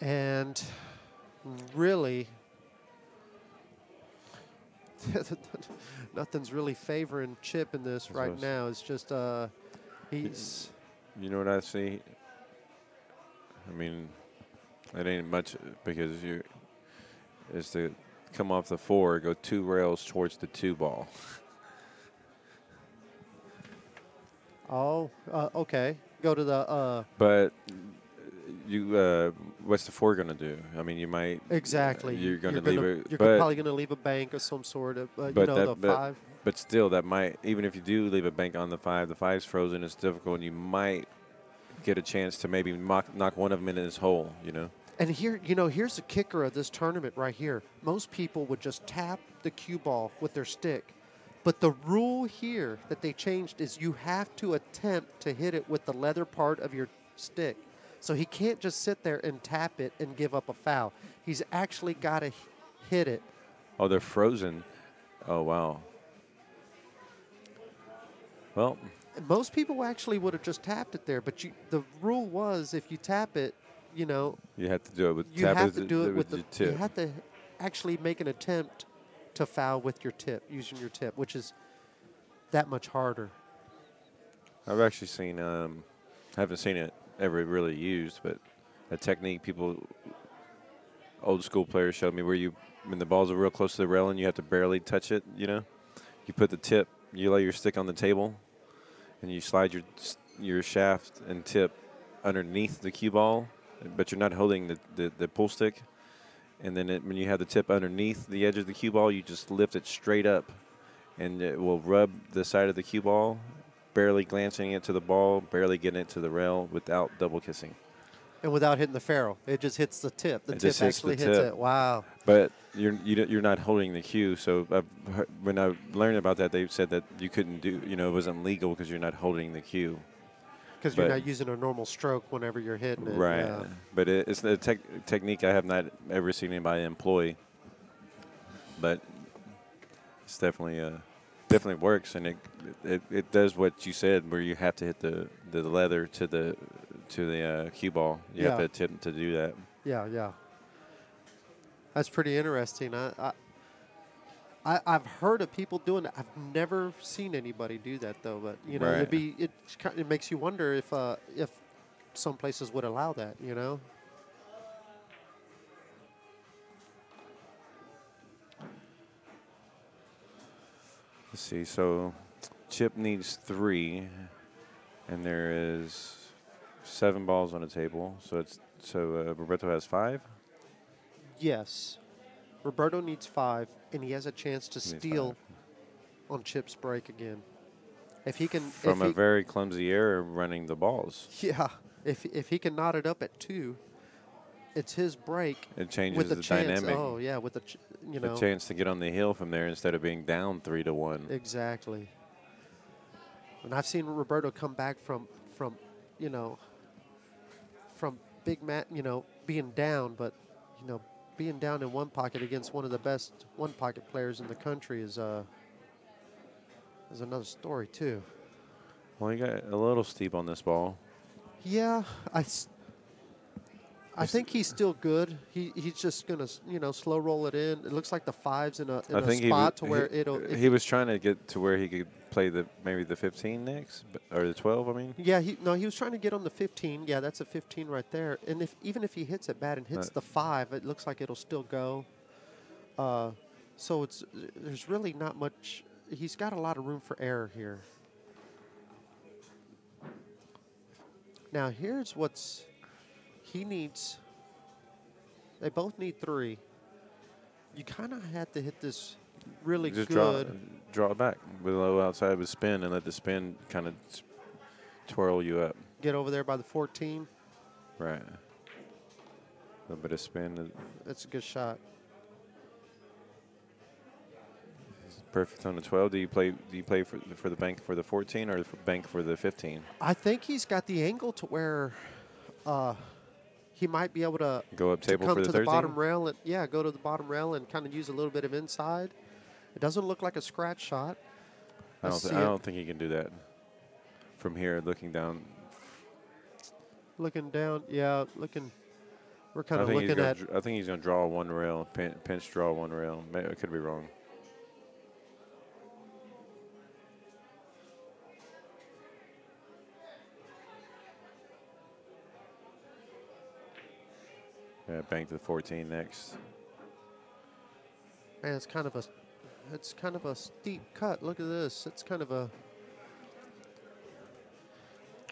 And really, nothing's really favoring Chip in this right now. It's just he's. You know what I see? I mean, it ain't much because is to come off the 4, go 2 rails towards the 2 ball. Oh, okay. Go to the. But you, what's the 4 going to do? I mean, you might Exactly. You're going to leave it. You're probably going to leave a bank of some sort of. The 5. But still, that might, even if you do leave a bank on the 5, the 5's frozen. It's difficult, and you might get a chance to maybe knock one of them in his hole. And here's the kicker of this tournament right here. Most people would just tap the cue ball with their stick. But the rule here that they changed is you have to attempt to hit it with the leather part of your stick. So he can't just sit there and tap it and give up a foul. He's actually got to hit it. Oh, they're frozen. Oh, wow. Well, most people actually would have just tapped it there. But the rule was if you tap it, you have to do it with you have to do it with the the tip. You have to actually make an attempt to foul with your tip, using your tip, which is that much harder. I've actually seen, haven't seen it ever really used, but a technique old school players showed me where when the balls are real close to the railing, you have to barely touch it, You put the tip, you lay your stick on the table, and you slide your shaft and tip underneath the cue ball, but you're not holding the pull stick. And then when you have the tip underneath the edge of the cue ball, you just lift it straight up, and it will rub the side of the cue ball, barely glancing it to the ball, barely getting it to the rail without double kissing. And without hitting the ferrule. It just hits the tip. The tip actually hits it. Wow. But you're not holding the cue. So when I learned about that, they said that you couldn't do, it wasn't legal because you're not holding the cue. Because you're not using a normal stroke whenever you're hitting it. Right. Yeah. But it's a technique I have not ever seen anybody employ. But it's definitely works, and it does what you said, where you have to hit the leather to the cue ball. You have to attempt to do that. Yeah. That's pretty interesting. I've heard of people doing that. I've never seen anybody do that though. But right. it makes you wonder if some places would allow that. Let's see. So Chip needs 3, and there is 7 balls on the table. So Roberto has 5. Yes. Roberto needs 5, and he has a chance to steal on Chip's break again. If he can, from a very clumsy error running the balls. Yeah, if he can knot it up at 2, it's his break. It changes with the dynamic. Oh yeah, with the chance to get on the hill from there instead of being down 3-1. Exactly. And I've seen Roberto come back from big being down, but being down in one pocket against one of the best one-pocket players in the country is another story, too. Well, he got a little steep on this ball. Yeah, I think he's still good. He's just going to, slow roll it in. It looks like the 5's in a spot to where it'll... He was trying to get to where he could play maybe the 15 next, or the 12, I mean. Yeah, he was trying to get on the 15. Yeah, that's a 15 right there. And even if he hits it bad and hits the 5, it looks like it'll still go. So there's really not much... He's got a lot of room for error here. Now, here's what's... He needs... They both need 3. You kind of had to hit this really just good. Draw it back with a low outside with spin and let the spin kind of twirl you up. Get over there by the 14. Right. A little bit of spin. That's a good shot. Perfect on the 12. Do you play for the bank for the 14 or the bank for the 15? I think he's got the angle to where he might be able to go up table come for the to 13? the bottom rail and go to the bottom rail and kind of use a little bit of inside. It doesn't look like a scratch shot. I don't think he can do that from here, looking down. Looking down, yeah, looking. We're kind of looking at. I think he's going to draw one rail, pinch draw one rail. I could be wrong. Yeah, bank to 14 next. Man, it's kind of a steep cut. Look at this. It's kind of a.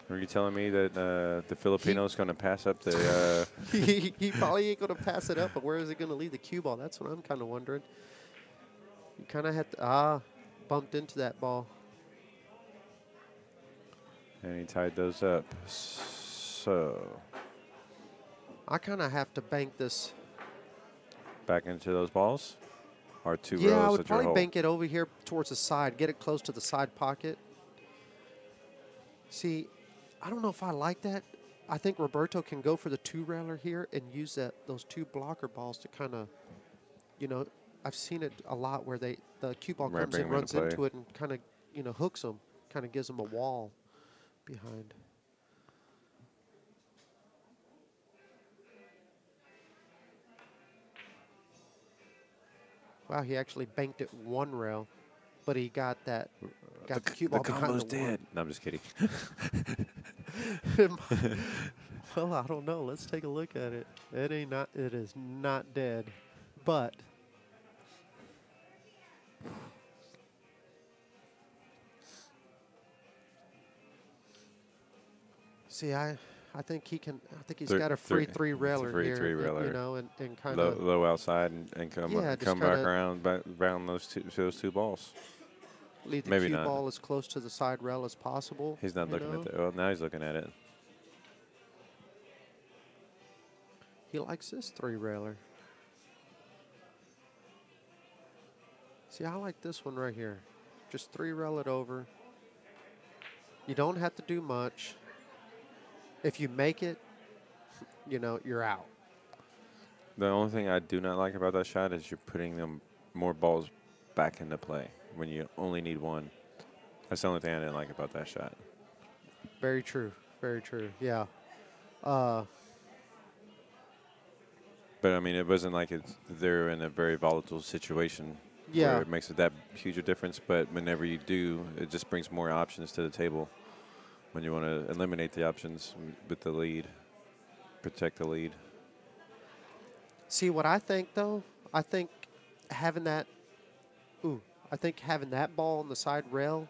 Are you telling me that the Filipino's going to pass up the? He probably ain't going to pass it up, but where is he going to leave the cue ball? That's what I'm kind of wondering. You kind of had to bumped into that ball. And he tied those up. So I kind of have to bank this. back into those balls, or two Yeah, I rows would that you're probably holding. bank it over here towards the side, get it close to the side pocket. See, I don't know if I like that. I think Roberto can go for the two-railer here and use those two blocker balls to kind of, I've seen it a lot where the cue ball Right, comes bring in, 'em runs into into play. it, and kind of, hooks them, kind of gives them a wall behind. Wow, he actually banked it one rail, but he got the cue ball behind combo's the one. dead. No, I'm just kidding. Well, I don't know. Let's take a look at it. It is not dead, but see, I think he can. I think he's got a free three-railer free here, three-railer. and kind of. Low outside and come Yeah, just come back kinda around those two balls. Leave the Maybe cue not. ball as close to the side rail as possible. He's not looking at it. it. Well, now he's looking at it. He likes this three-railer. See, I like this one right here. Just three-rail it over. You don't have to do much. If you make it, you're out. The only thing I do not like about that shot is you're putting them more balls back into play when you only need one. That's the only thing I didn't like about that shot. Very true. Very true. Yeah. But I mean, it wasn't like they're in a very volatile situation Yeah. where it makes it that huge a difference. But whenever you do, it just brings more options to the table when you want to eliminate the options with the lead, protect the lead. See, what I think, though, I think having that ball on the side rail,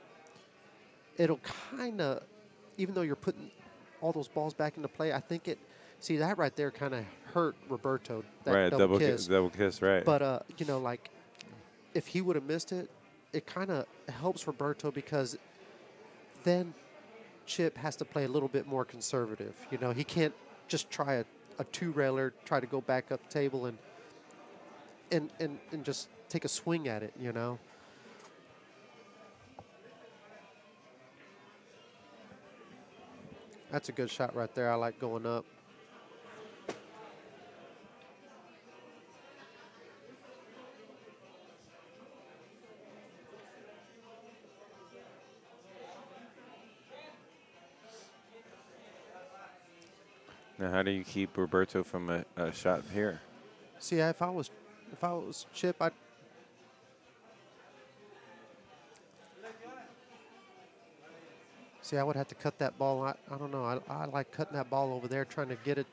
it'll kind of, even though you're putting all those balls back into play, I think see, that right there kind of hurt Roberto, that Right, double kiss. double kiss, right. But, like, if he would have missed it, it kind of helps Roberto because then Chip has to play a little bit more conservative. He can't just try a two-railer, try to go back up table and just take a swing at it, That's a good shot right there. I like going up. Now, how do you keep Roberto from a shot here? See, if I was Chip, I would have to cut that ball. I don't know. I like cutting that ball over there, trying to get it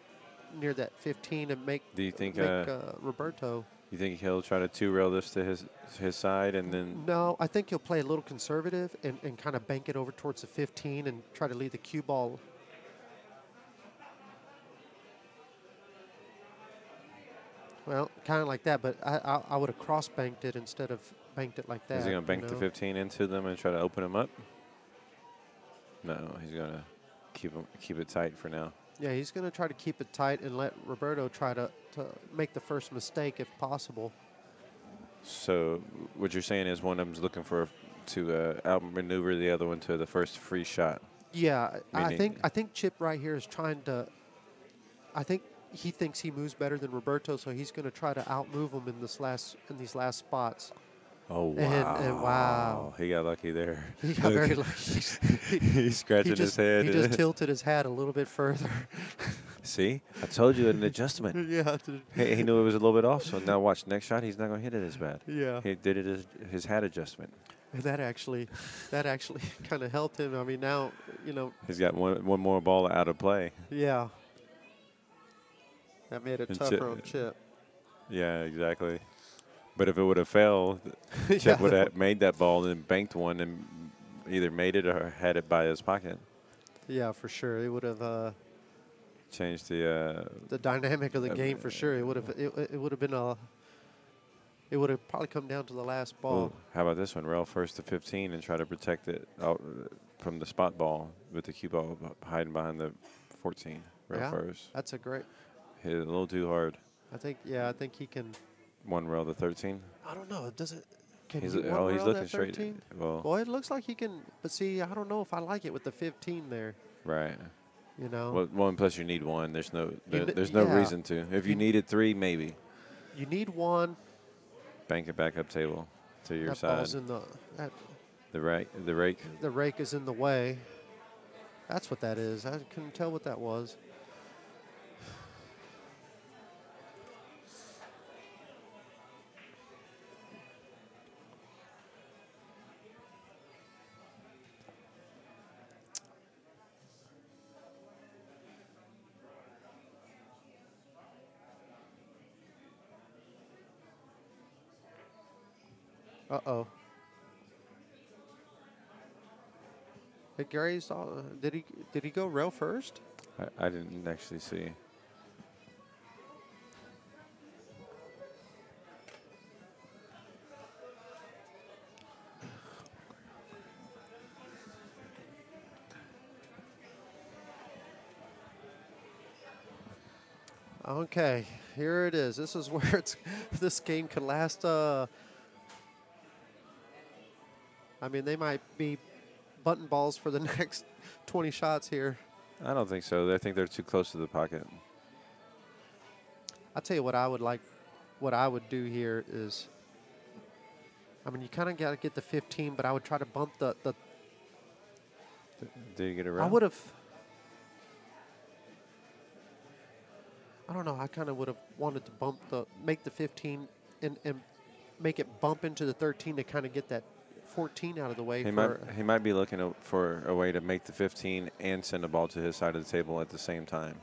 near that 15 and make. Do you think Roberto? You think he'll try to two-rail this to his side and then? No, I think he'll play a little conservative and kind of bank it over towards the 15 and try to leave the cue ball. Well, kind of like that, but I would have cross-banked it instead of banked it like that. Is he going to bank the 15 into them and try to open them up? No, he's going to keep it tight for now. Yeah, he's going to try to keep it tight and let Roberto try to make the first mistake if possible. So what you're saying is one of them's looking to outmaneuver the other one to the first free shot. Yeah, I think Chip right here is trying to. I think he thinks he moves better than Roberto, so he's going to try to outmove him in these last spots. Oh, wow. And wow. He got lucky there. He got very lucky. He's scratching his head. He just tilted his hat a little bit further. See? I told you an adjustment. Yeah. He knew it was a little bit off, so now watch. Next shot, he's not going to hit it as bad. Yeah. He did it as his hat adjustment. And that actually kind of helped him. I mean, now, He's got one more ball out of play. Yeah. That made it And tougher on Chip. Yeah, exactly. But if it would have failed, Yeah. Chip would have made that ball and banked one and either made it or had it by his pocket. Yeah, for sure. It would have Changed the dynamic of the game for sure. It would have been a. It would have probably come down to the last ball. Ooh, how about this one? Rail first to 15 and try to protect it out from the spot ball with the cue ball hiding behind the 14. Rail Yeah, first. that's a great. Hit it a little too hard. I think he can. One rail to 13. I don't know. Does it? Can He's he he's one rail looking that straight. 13? Well, Well, it looks like he can. But see, I don't know if I like it with the 15 there. right. You know. Well, one plus you need one. There's no there's no yeah. reason to. If you needed 3, maybe You need one. bank it back up table to your That side. ball's in the. The rake. The rake is in the way. That's what that is. I couldn't tell what that was. Uh-oh. Hey, Gary, did he go rail first? I didn't actually see. Okay, here it is. This is where this game can last. I mean, they might be button balls for the next 20 shots here. I don't think so. I think they're too close to the pocket. I'll tell you what I would like. What I would do here is, I mean, you kind of got to get the 15, but I would try to bump the. Did you get it right? I would have. I don't know. I kind of would have wanted to make the 15 and make it bump into the 13 to kind of get that 14 out of the way. He might be looking for a way to make the 15 and send a ball to his side of the table at the same time.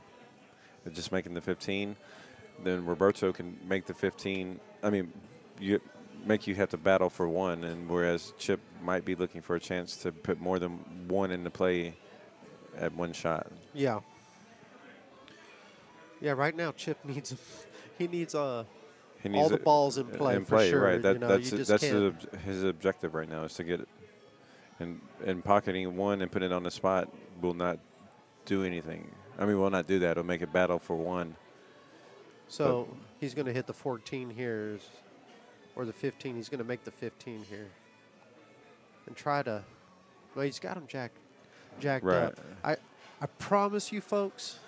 Just making the 15, then Roberto can make the 15. I mean, you have to battle for one, and whereas Chip might be looking for a chance to put more than one into play at one shot. Yeah. Yeah, right now Chip needs all the balls in play for sure. Right. That's his objective right now is to get it. And pocketing one and putting it on the spot will not do anything. I mean, will not do that. It'll make it battle for one. So he's going to hit the 14 here, or the 15. He's going to make the 15 here, and try to. Well, he's got him jacked right. up. I promise you, folks.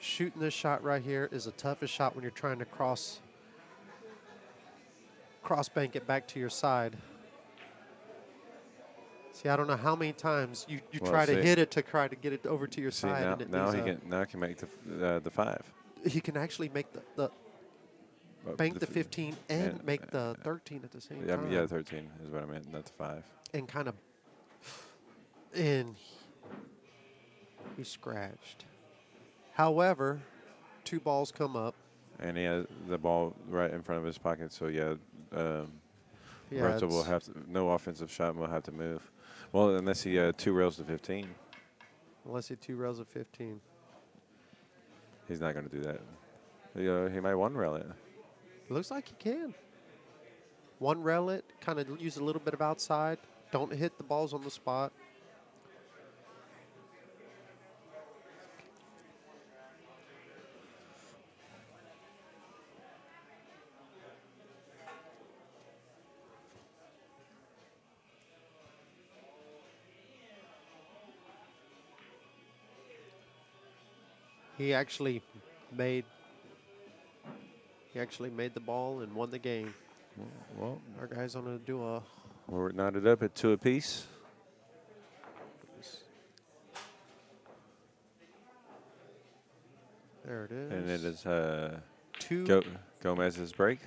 Shooting this shot right here is the toughest shot when you're trying to cross bank it back to your side. See, I don't know how many times you try to hit it to try to get it over to your side. Now he can make the 5. He can actually make the bank the 15 and make the 13 at the same time. Yeah, 13 is what I meant, not the 5. And and he scratched. However, 2 balls come up. And he has the ball right in front of his pocket, so Roberto will have no offensive shot and will have to move. Well, unless he 2 rails to 15. Unless he 2 rails of 15. He's not going to do that. He might 1 rail it. Looks like he can. 1 rail it, kind of use a little bit of outside. Don't hit the balls on the spot. He actually made the ball and won the game. Well, Our guy's going to do a. We're knotted up at 2 apiece. There it is. And it is 2. Gomez's break.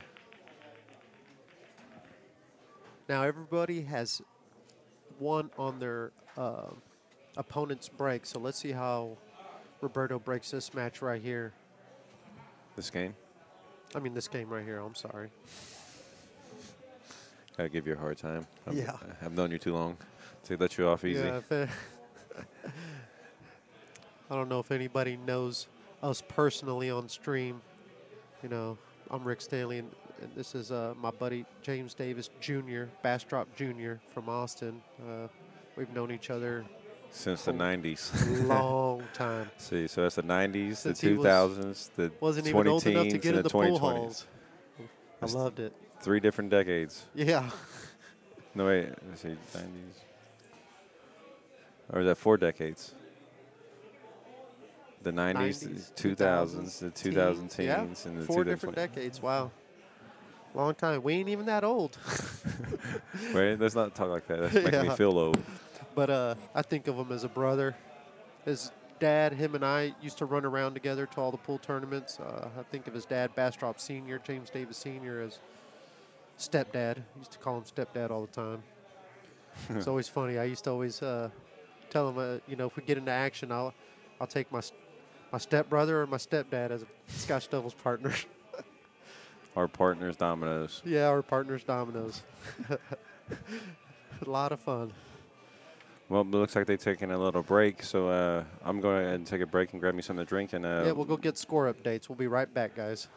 Now everybody has 1 on their opponent's break, so let's see how Roberto breaks this match right here. This game? I mean, this game right here. I'm sorry. Gotta give you a hard time. Yeah. I've known you too long to let you off easy. Yeah, I don't know if anybody knows us personally on stream. You know, I'm Rick Stanley, and this is my buddy James Davis Jr., Bastrop Jr. from Austin. We've known each other Since the 90s. long time. See, so that's the 90s, Since the he 2000s, the wasn't 20 even old enough to teens, get and in the the pool 2020s. halls. I That's loved it. 3 different decades. Yeah. No, wait. Let's see, 90s. Or is that 4 decades? The 90s, 2000s, the 2000 teens, yeah. and the 4 different 2020s. decades. Wow. Long time. We ain't even that old. Wait, let's not talk like that. That's making me Yeah. feel old. But I think of him as a brother. His dad, him and I used to run around together to all the pool tournaments. I think of his dad, Bastrop Sr., James Davis Sr., as stepdad. I used to call him stepdad all the time. It's always funny. I used to always tell him, you know, if we get into action, I'll take my stepbrother or my stepdad as a Scotch doubles partner. Our partners, dominoes. Yeah, our partners dominoes. A lot of fun. Well, it looks like they're taking a little break, so I'm going to go ahead and take a break and grab me something to drink. And Yeah, we'll go get score updates. We'll be right back, guys.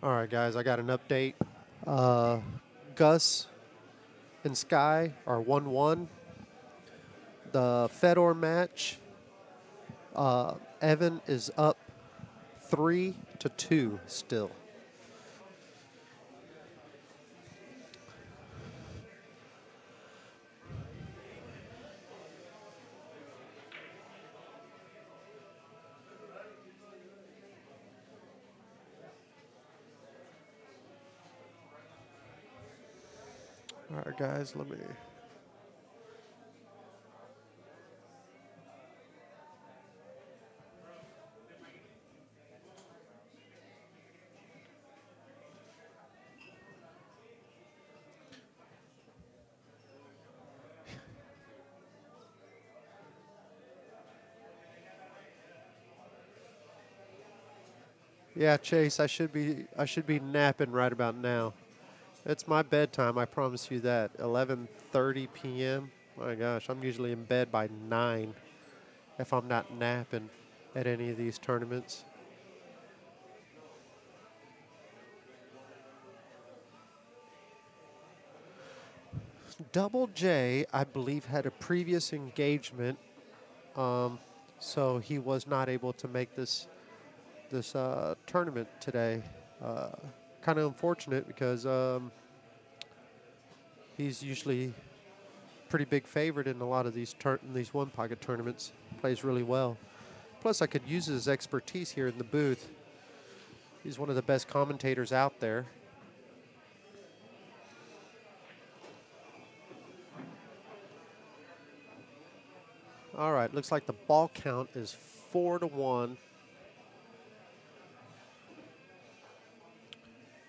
All right, guys, I got an update. Gus and Sky are 1-1. The Fedor match, Evan is up 3-2 still. All right, guys, let me. Yeah, Chase, I should be napping right about now. It's my bedtime, I promise you that. 11:30 p.m. My gosh, I'm usually in bed by 9 if I'm not napping at any of these tournaments. Double J, I believe, had a previous engagement, so he was not able to make this tournament today. Kind of unfortunate because he's usually pretty big favorite in a lot of these these one pocket tournaments. Plays really well. Plus, I could use his expertise here in the booth. He's one of the best commentators out there. All right, looks like the ball count is 4-1.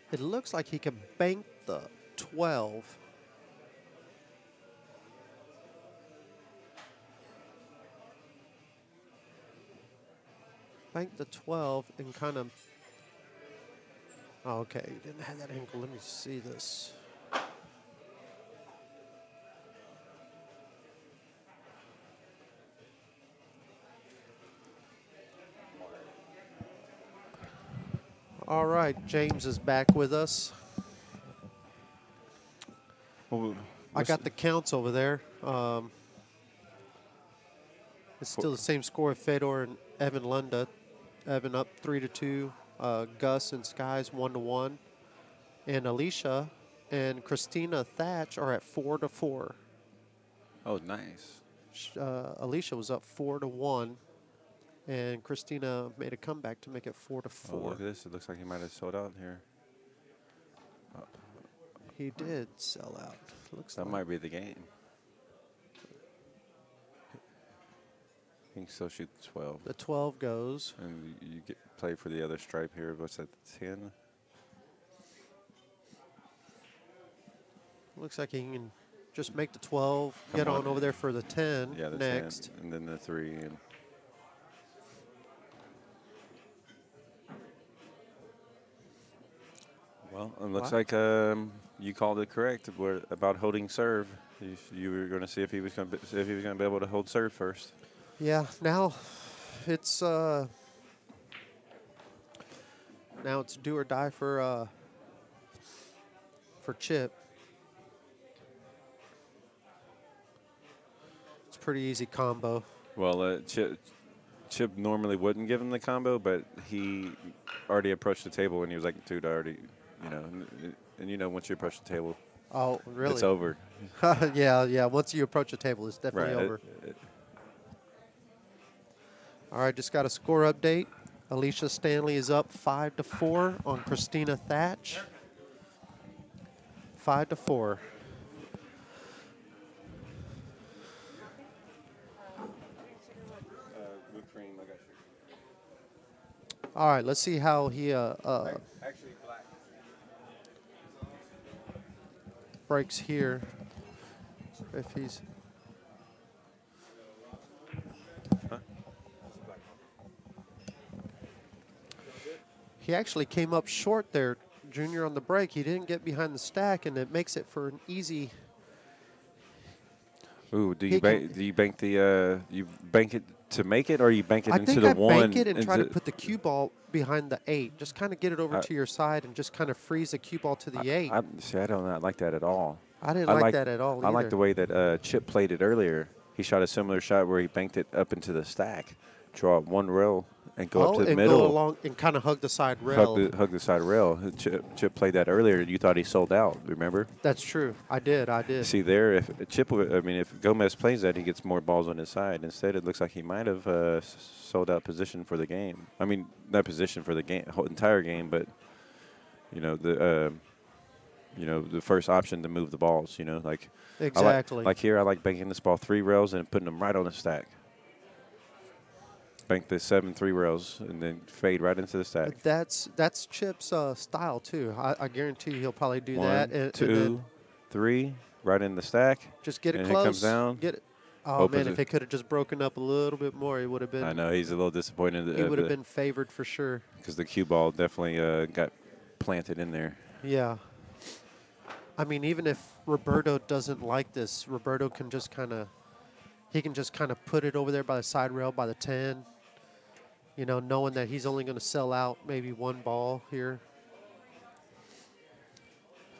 It looks like he can bank the 12. Bank the 12 and kind of. Oh, okay, he didn't have that angle. Let me see this. All right, James is back with us. Well, I got the counts over there. It's still the same score of Fedor and Evan Lunda. Evan up 3-2. Gus and Skies 1-1. And Alicia and Christina Thatch are at 4-4. Oh, nice. Alicia was up 4-1. And Christina made a comeback to make it 4-4. Oh, look at this. It looks like he might have sold out here. He did sell out. Looks That like. might be the game. He can still shoot 12. The 12 goes. And you get play for the other stripe here. What's that, 10? Looks like he can just make the 12, Come get on. on over there for the 10 Yeah, the next. 10, and then the 3. And well, it looks Wow. like you called it correct about holding serve. You were going to see if he was going to be able to hold serve first. Yeah, now it's do or die for Chip. It's a pretty easy combo. Well, Chip normally wouldn't give him the combo, but he already approached the table and he was like, dude, I already, and once you approach the table, Oh, really? it's over. yeah. Once you approach the table, it's definitely Right. over. All right, just got a score update. Alicia Stanley is up 5-4 on Christina Thatch. 5-4. Whipped cream, I got you. All right, let's see how he Actually, black. breaks here. If he's He actually came up short there, Junior, on the break. He didn't get behind the stack, and it makes it for an easy. Ooh, do He you can- bank you bank it to make it, or you bank it I into think the I one? bank it and try to into- put the cue ball behind the 8. Just kind of get it over to your side and just kind of freeze the cue ball to the 8. See, I don't not like that at all. I didn't like that at all I like either. the way that Chip played it earlier. He shot a similar shot where he banked it up into the stack, draw up one rail, and go up to the and middle. go along and kind of hug the side rail. Hug the side rail. Chip played that earlier. You thought he sold out. Remember? That's true. I did. See there, if if Gomez plays that, he gets more balls on his side. Instead, it looks like he might have sold out position for the game. I mean, not position for the game, whole entire game, but the first option to move the balls. Like Exactly. like here, I like banking this ball 3 rails and putting them right on the stack. Bank the 7 3 rails and then fade right into the stack. That's Chip's style too. I guarantee you he'll probably do 1, that. And 2, then 3, right in the stack. just get it and close. It comes down. Get it. Oh opens man, if it. it could have just broken up a little bit more, it would have been. I know he's a little disappointed. He would have been favored for sure. Because the cue ball definitely got planted in there. Yeah. I mean, even if Roberto doesn't like this, Roberto can just kind of put it over there by the side rail by the 10. Knowing that he's only going to sell out maybe 1 ball here.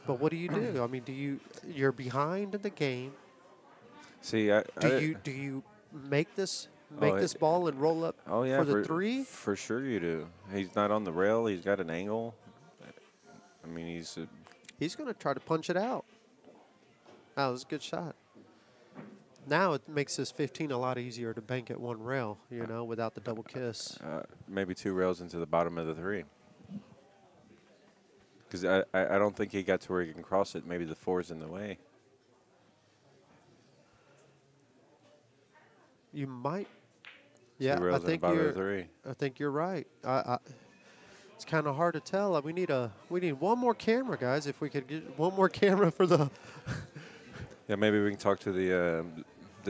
But what do you do? I mean, you're behind in the game. See, Do you make this ball and roll up for the 3? For sure you do. He's not on the rail. He's got an angle. I mean, He's going to try to punch it out. That was a good shot. Now it makes this 15 a lot easier to bank at 1 rail, without the double kiss. maybe 2 rails into the bottom of the 3. Because I don't think he got to where he can cross it. Maybe the 4's in the way. You might. 2 Yeah, rails I in the think bottom of the 3. I think you're right. It's kind of hard to tell. We need one more camera, guys. If we could get one more camera for the. Yeah, maybe we can talk to the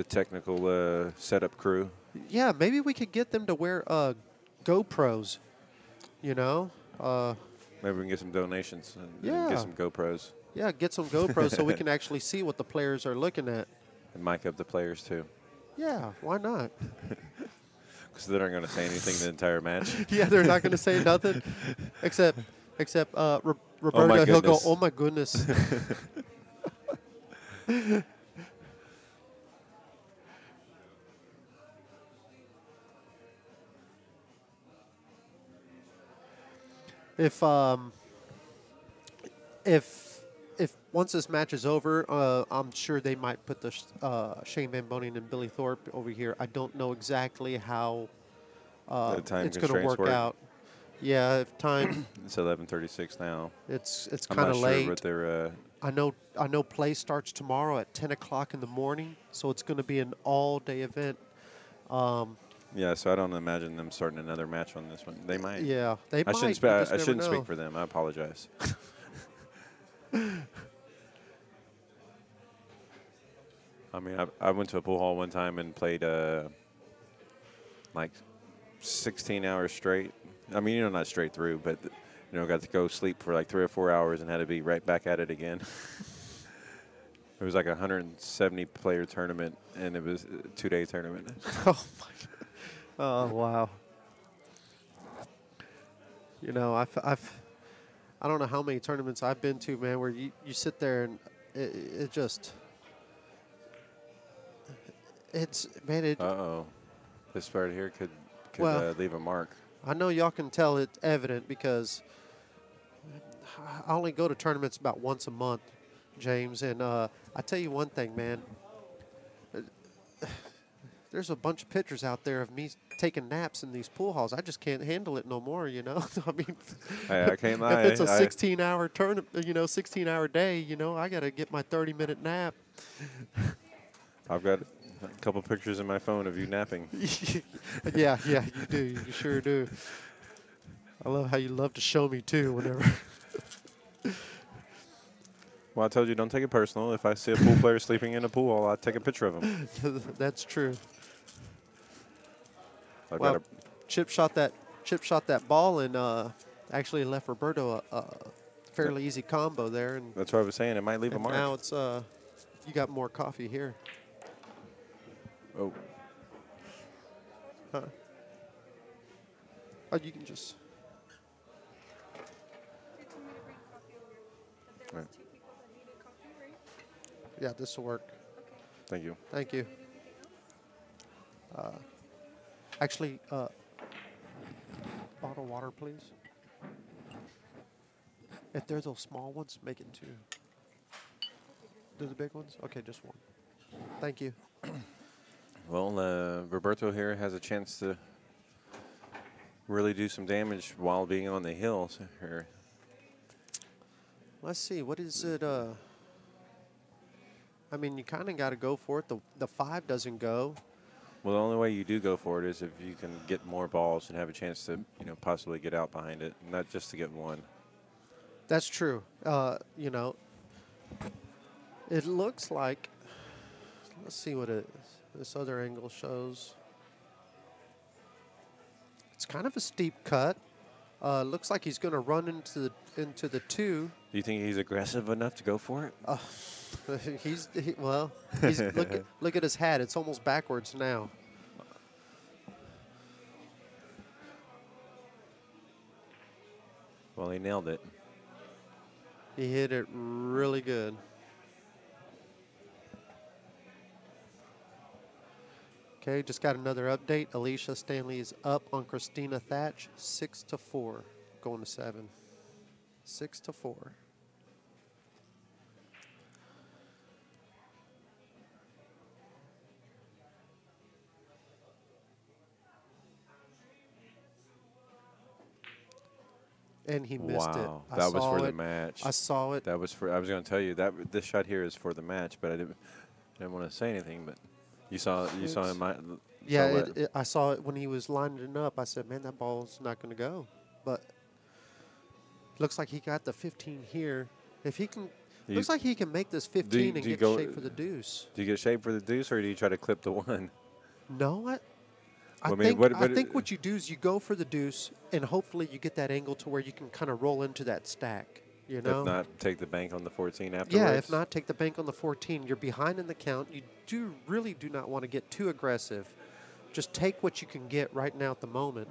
technical setup crew. Yeah, maybe we could get them to wear GoPros. Maybe we can get some donations and Yeah. get some GoPros Yeah, get some GoPros so we can actually see what the players are looking at. and mic up the players too. Yeah, why not? Because they aren't going to say anything the entire match. Yeah, they're not going to say nothing except Roberto. He'll go, goodness. "Oh my goodness." If once this match is over, I'm sure they might put the Shane Van Boning and Billy Thorpe over here. I don't know exactly how The time it's going to constraints work out. Yeah, if time, It's 11:36 now. it's I'm kind not of sure late. what their I know play starts tomorrow at 10 o'clock in the morning, so it's going to be an all-day event. yeah. So I don't imagine them starting another match on this one. They might. Yeah, they I might. shouldn't. you just I never shouldn't know. speak for them. I apologize. I mean, I went to a pool hall one time and played like 16 hours straight. I mean, not straight through, but got to go sleep for like 3 or 4 hours and had to be right back at it again. It was like a 170 player tournament, and it was a 2-day tournament. Oh my! Oh wow! I don't know how many tournaments I've been to, man, where you sit there and it just Uh-oh. This part here could Well- leave a mark. I know y'all can tell it's evident because I only go to tournaments about once a month, James, and I tell you one thing, man. There's a bunch of pictures out there of me taking naps in these pool halls. I just can't handle it no more, I mean, I can't lie. if it's a 16-hour tournament, 16-hour day, I got to get my 30-minute nap. I've got a couple pictures in my phone of you napping. Yeah, you do. You sure do. I love how you love to show me, too, whenever. Well, I told you, don't take it personal. If I see a pool player sleeping in a pool hall, I'll take a picture of him. That's true. I've Well, got Chip shot that ball and actually left Roberto a fairly easy combo there. And that's what I was saying. It might leave a mark. now it's you got more coffee here. Oh, Oh, you can just. You told me to bring coffee over. That there was Right. 2 people that needed coffee, right? Yeah, this will work. Okay. thank you. Thank you. Need anything else? Actually, bottle of water, please. If they're those small ones, make it 2. They're the big ones? Okay, just 1. Thank you. Well, Roberto here has a chance to really do some damage while being on the hill here. Let's see. What is it? I mean, you kind of got to go for it. The 5 doesn't go. Well, the only way you do go for it is if you can get more balls and have a chance to, possibly get out behind it, not just to get one. That's true. You know, it looks like. Let's see what this other angle shows. It's kind of a steep cut. Looks like he's going to run into the 2. Do you think he's aggressive enough to go for it? He's look at his hat. It's almost backwards now. Well, he nailed it. He hit it really good. Okay, just got another update. Alicia Stanley is up on Christina Thatch, 6-4, going to 7. 6-4. And he missed it. Wow, that was for the match. I saw it. That was for. I was going to tell you that this shot here is for the match, but I didn't want to say anything. But you saw him. Yeah, I saw it when he was lining it up. I said, man, that ball's not going to go. But looks like he got the 15 here. If he can, looks like he can make this 15 and get shape for the deuce. Do you get shape for the deuce, or do you try to clip the 1? No, I mean, think what you do is you go for the deuce, and hopefully you get that angle to where you can kind of roll into that stack. You know? If not, take the bank on the 14 afterwards. Yeah, if not, take the bank on the 14. You're behind in the count. You really do not want to get too aggressive. Just take what you can get right now at the moment.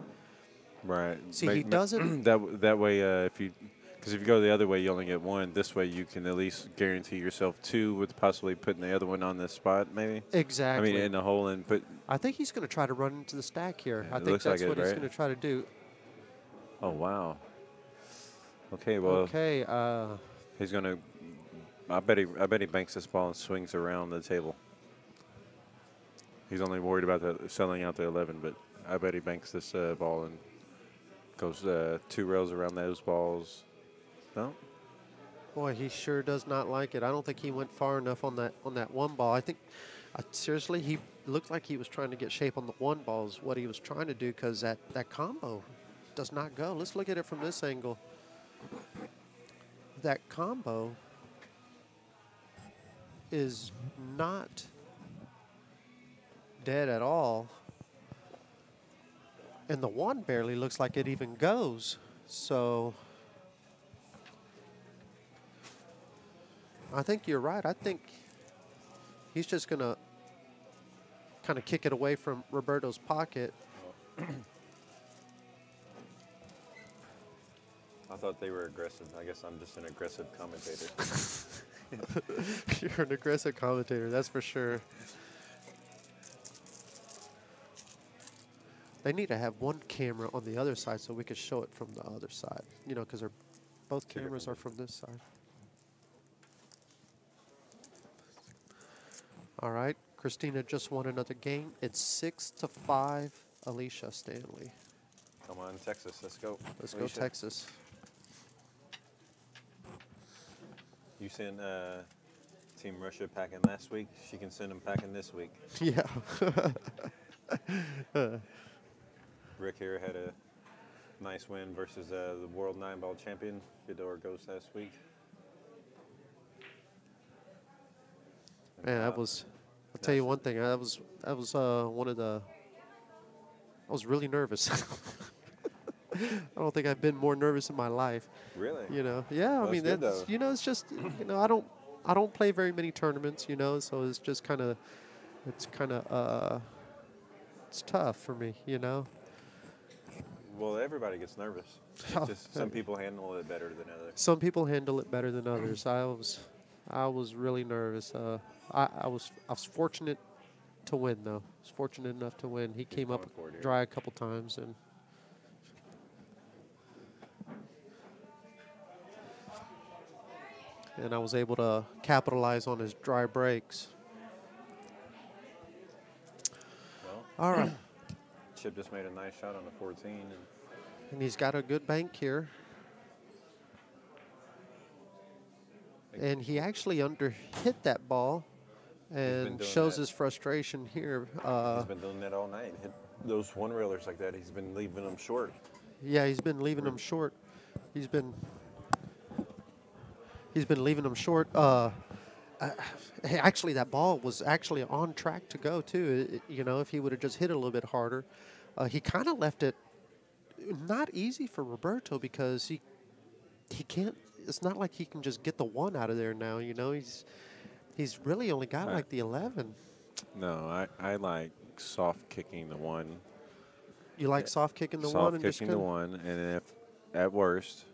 Right. See, he doesn't. that way, because if you go the other way, you only get 1. This way, you can at least guarantee yourself 2 with possibly putting the other one on the spot, maybe. Exactly. I mean, in the hole and put. I think he's going to try to run into the stack here. Yeah, I think that's like what he's right? going to try to do. Oh wow. Okay, well. Okay. He's going to. I bet he banks this ball and swings around the table. He's only worried about selling out the 11, but I bet he banks this ball and goes 2 rails around those balls. No. Boy, he sure does not like it. I don't think he went far enough on that 1 ball. I think, seriously, he looked like he was trying to get shape on the 1 ball is what he was trying to do because that combo does not go. Let's look at it from this angle. That combo is not dead at all. And the 1 barely looks like it even goes. So I think you're right. I think he's just going to kind of kick it away from Roberto's pocket. I thought they were aggressive. I guess I'm just an aggressive commentator. You're an aggressive commentator, that's for sure. They need to have 1 camera on the other side so we could show it from the other side. You know, because both cameras are from this side. All right, Christina just won another game. It's 6-5, Alicia Stanley. Come on, Texas, let's go. Let's Alicia. go, Texas. You sent Team Russia packing last week. She can send them packing this week. Yeah. Rick here had a nice win versus the world 9-ball champion, Fedor Ghost, last week. Man, that was. I'll tell you one thing. That was one of the. I was really nervous. I don't think I've been more nervous in my life. Really? You know. Yeah. Well, I mean, that's good, that's though. you know, it's just I don't play very many tournaments. You know, so it's just kind of it's kind of it's tough for me, you know. Well, everybody gets nervous. It's just some people handle it better than others. Some people handle it better than others. I was really nervous. I was fortunate to win though. I was fortunate enough to win. He came up going for it here. dry a couple times and I was able to capitalize on his dry breaks. Well, All right. Chip just made a nice shot on the 14. And he's got a good bank here. And he actually underhit that ball and doing shows that. his frustration here. He's been doing that all night. Hit those one railers like that. He's been leaving them short. Yeah, he's been leaving them short. He's been leaving them short. Actually, that ball was actually on track to go too. You know, if he would have just hit it a little bit harder, he kind of left it not easy for Roberto because he can't. It's not like he can just get the one out of there now. You know, he's really only got like the 11. No, I like soft kicking the one. You like soft kicking the one Soft and just kicking the one, and if at worst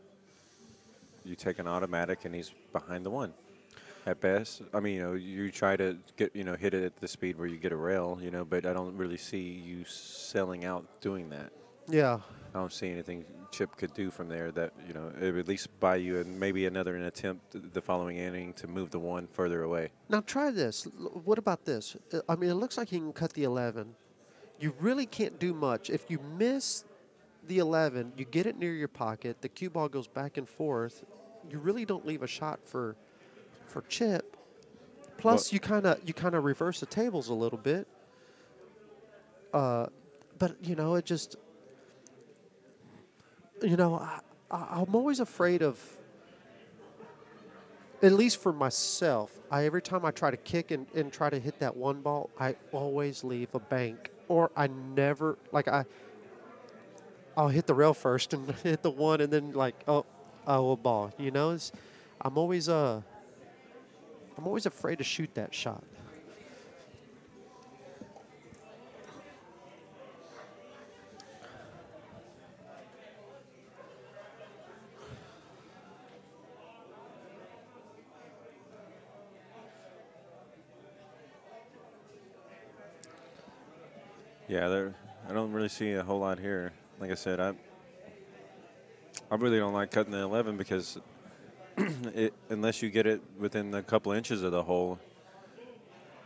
you take an automatic and he's behind the one. At best, I mean, you try to get, hit it at the speed where you get a rail, but I don't really see you selling out doing that. Yeah. I don't see anything Chip could do from there that, it would at least buy you and maybe an attempt the following inning to move the one further away. Now try this. What about this? I mean, it looks like he can cut the 11. You really can't do much. If you miss the 11, you get it near your pocket, the cue ball goes back and forth, you really don't leave a shot for Chip. Plus, you kind of reverse the tables a little bit. But it just, I'm always afraid of. At least for myself, every time I try to kick and try to hit that one ball, I always leave a bank, or I never I'll hit the rail first and hit the one, and then a ball. I'm always afraid to shoot that shot. Yeah, I don't really see a whole lot here. Like I said, I really don't like cutting the 11 because unless you get it within a couple inches of the hole,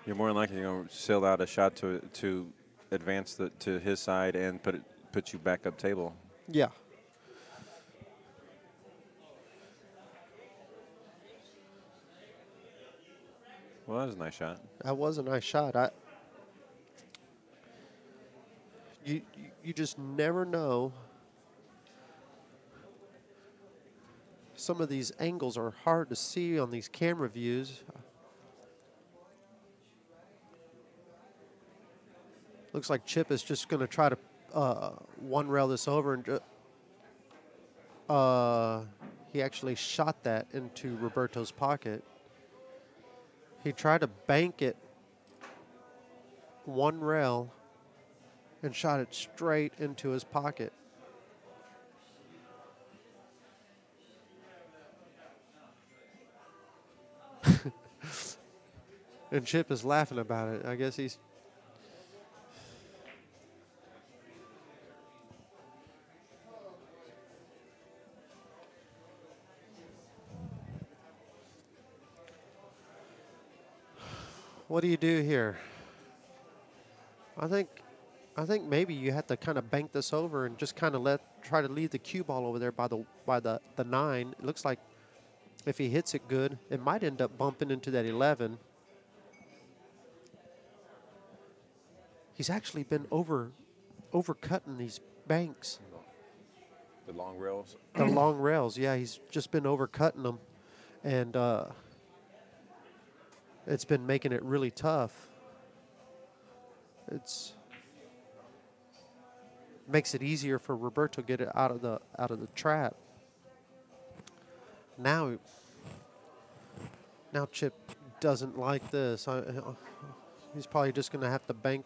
you're more than likely going to sell out a shot to advance to his side and put you back up table. Yeah. Well, that was a nice shot. That was a nice shot. You just never know. Some of these angles are hard to see on these camera views. Looks like Chip is just going to try to one rail this over, and he actually shot that into Roberto's pocket. He tried to bank it one rail and shot it straight into his pocket. And Chip is laughing about it. I guess he's... What do you do here? I think maybe you have to kind of bank this over and just kind of try to leave the cue ball over there by the 9. It looks like if he hits it good, it might end up bumping into that 11. He's actually been overcutting these banks. The long rails. The long rails, yeah. He's just been overcutting them, and it's been making it really tough. Makes it easier for Roberto to get it out of the trap. Now Chip doesn't like this. He's probably just going to have to bank.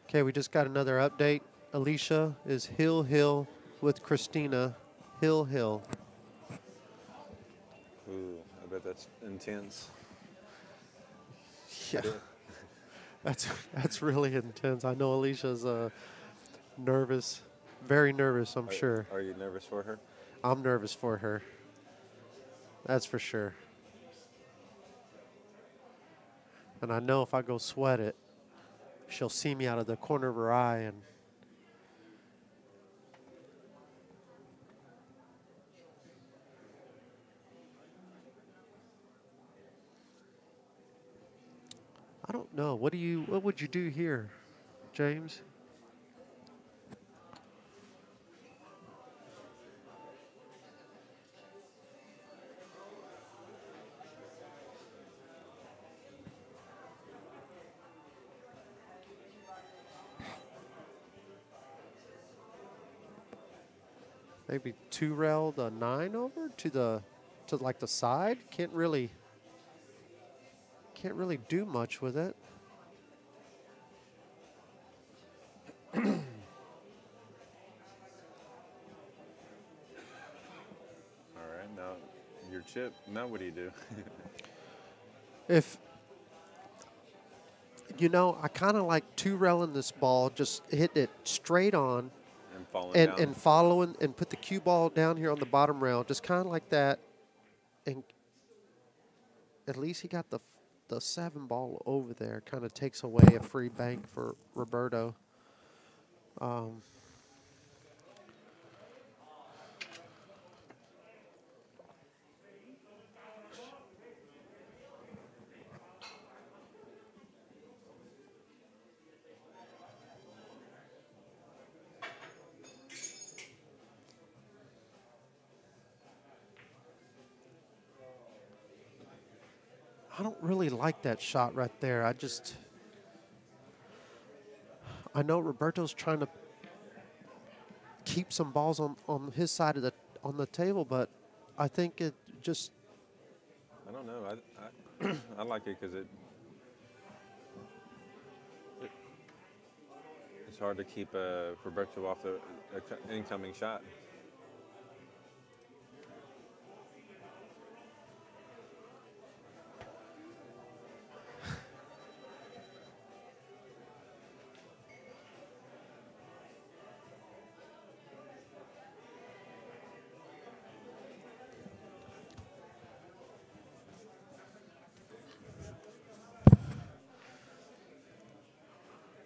Okay, we just got another update. Alicia is hill with Christina. Hill. Ooh, I bet that's intense. Yeah, that's really intense. I know Alicia's nervous, very nervous, I'm sure. Are you nervous for her? I'm nervous for her. That's for sure. And I know if I go sweat it, she'll see me out of the corner of her eye and I don't know. What would you do here, James? Maybe two rail the 9 over to like the side. Can't really do much with it. All right, now your chip. Now what do you do? If I kind of like two railing this ball, just hit it straight on. And following and put the cue ball down here on the bottom rail, just kind of like that. And at least he got the 7 ball over there. Kind of takes away a free bank for Roberto. I don't really like that shot right there. I know Roberto's trying to keep some balls on his side of the table, but I think it just. I don't know. I like it because it's hard to keep Roberto off the incoming shot.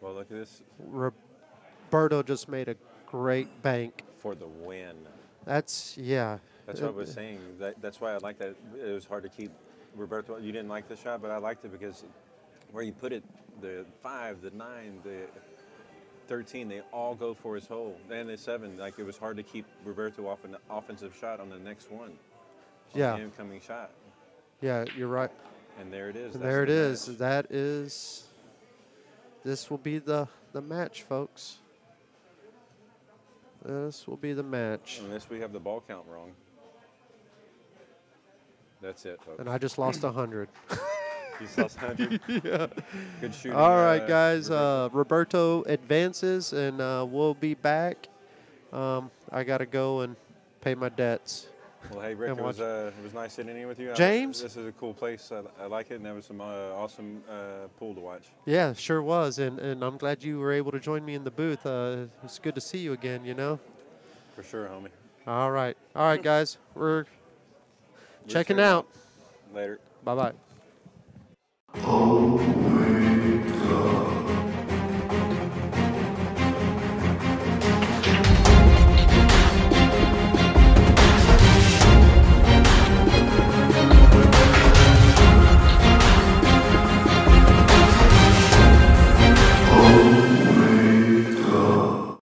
Well, look at this. Roberto just made a great bank. For the win. That's, yeah. That's what I was saying. That's why I like that. It was hard to keep Roberto. You didn't like the shot, but I liked it because where you put it, the 5, the 9, the 13, they all go for his hole. And the 7, like it was hard to keep Roberto off an offensive shot on the next one. Yeah. The incoming shot. Yeah, you're right. And there it is. And there it is. That is. This will be the match, folks. This will be the match. Unless we have the ball count wrong. That's it, folks. And I just lost 100. You lost 100? Yeah. Good shooting. All right, guys. Roberto advances, and we'll be back. I got to go and pay my debts. Well, hey, Rick, it was nice sitting in with you. James? This is a cool place. I like it, and that was some awesome pool to watch. Yeah, sure was, and I'm glad you were able to join me in the booth. It's good to see you again, For sure, homie. All right, guys. We're checking out. Later. Bye-bye.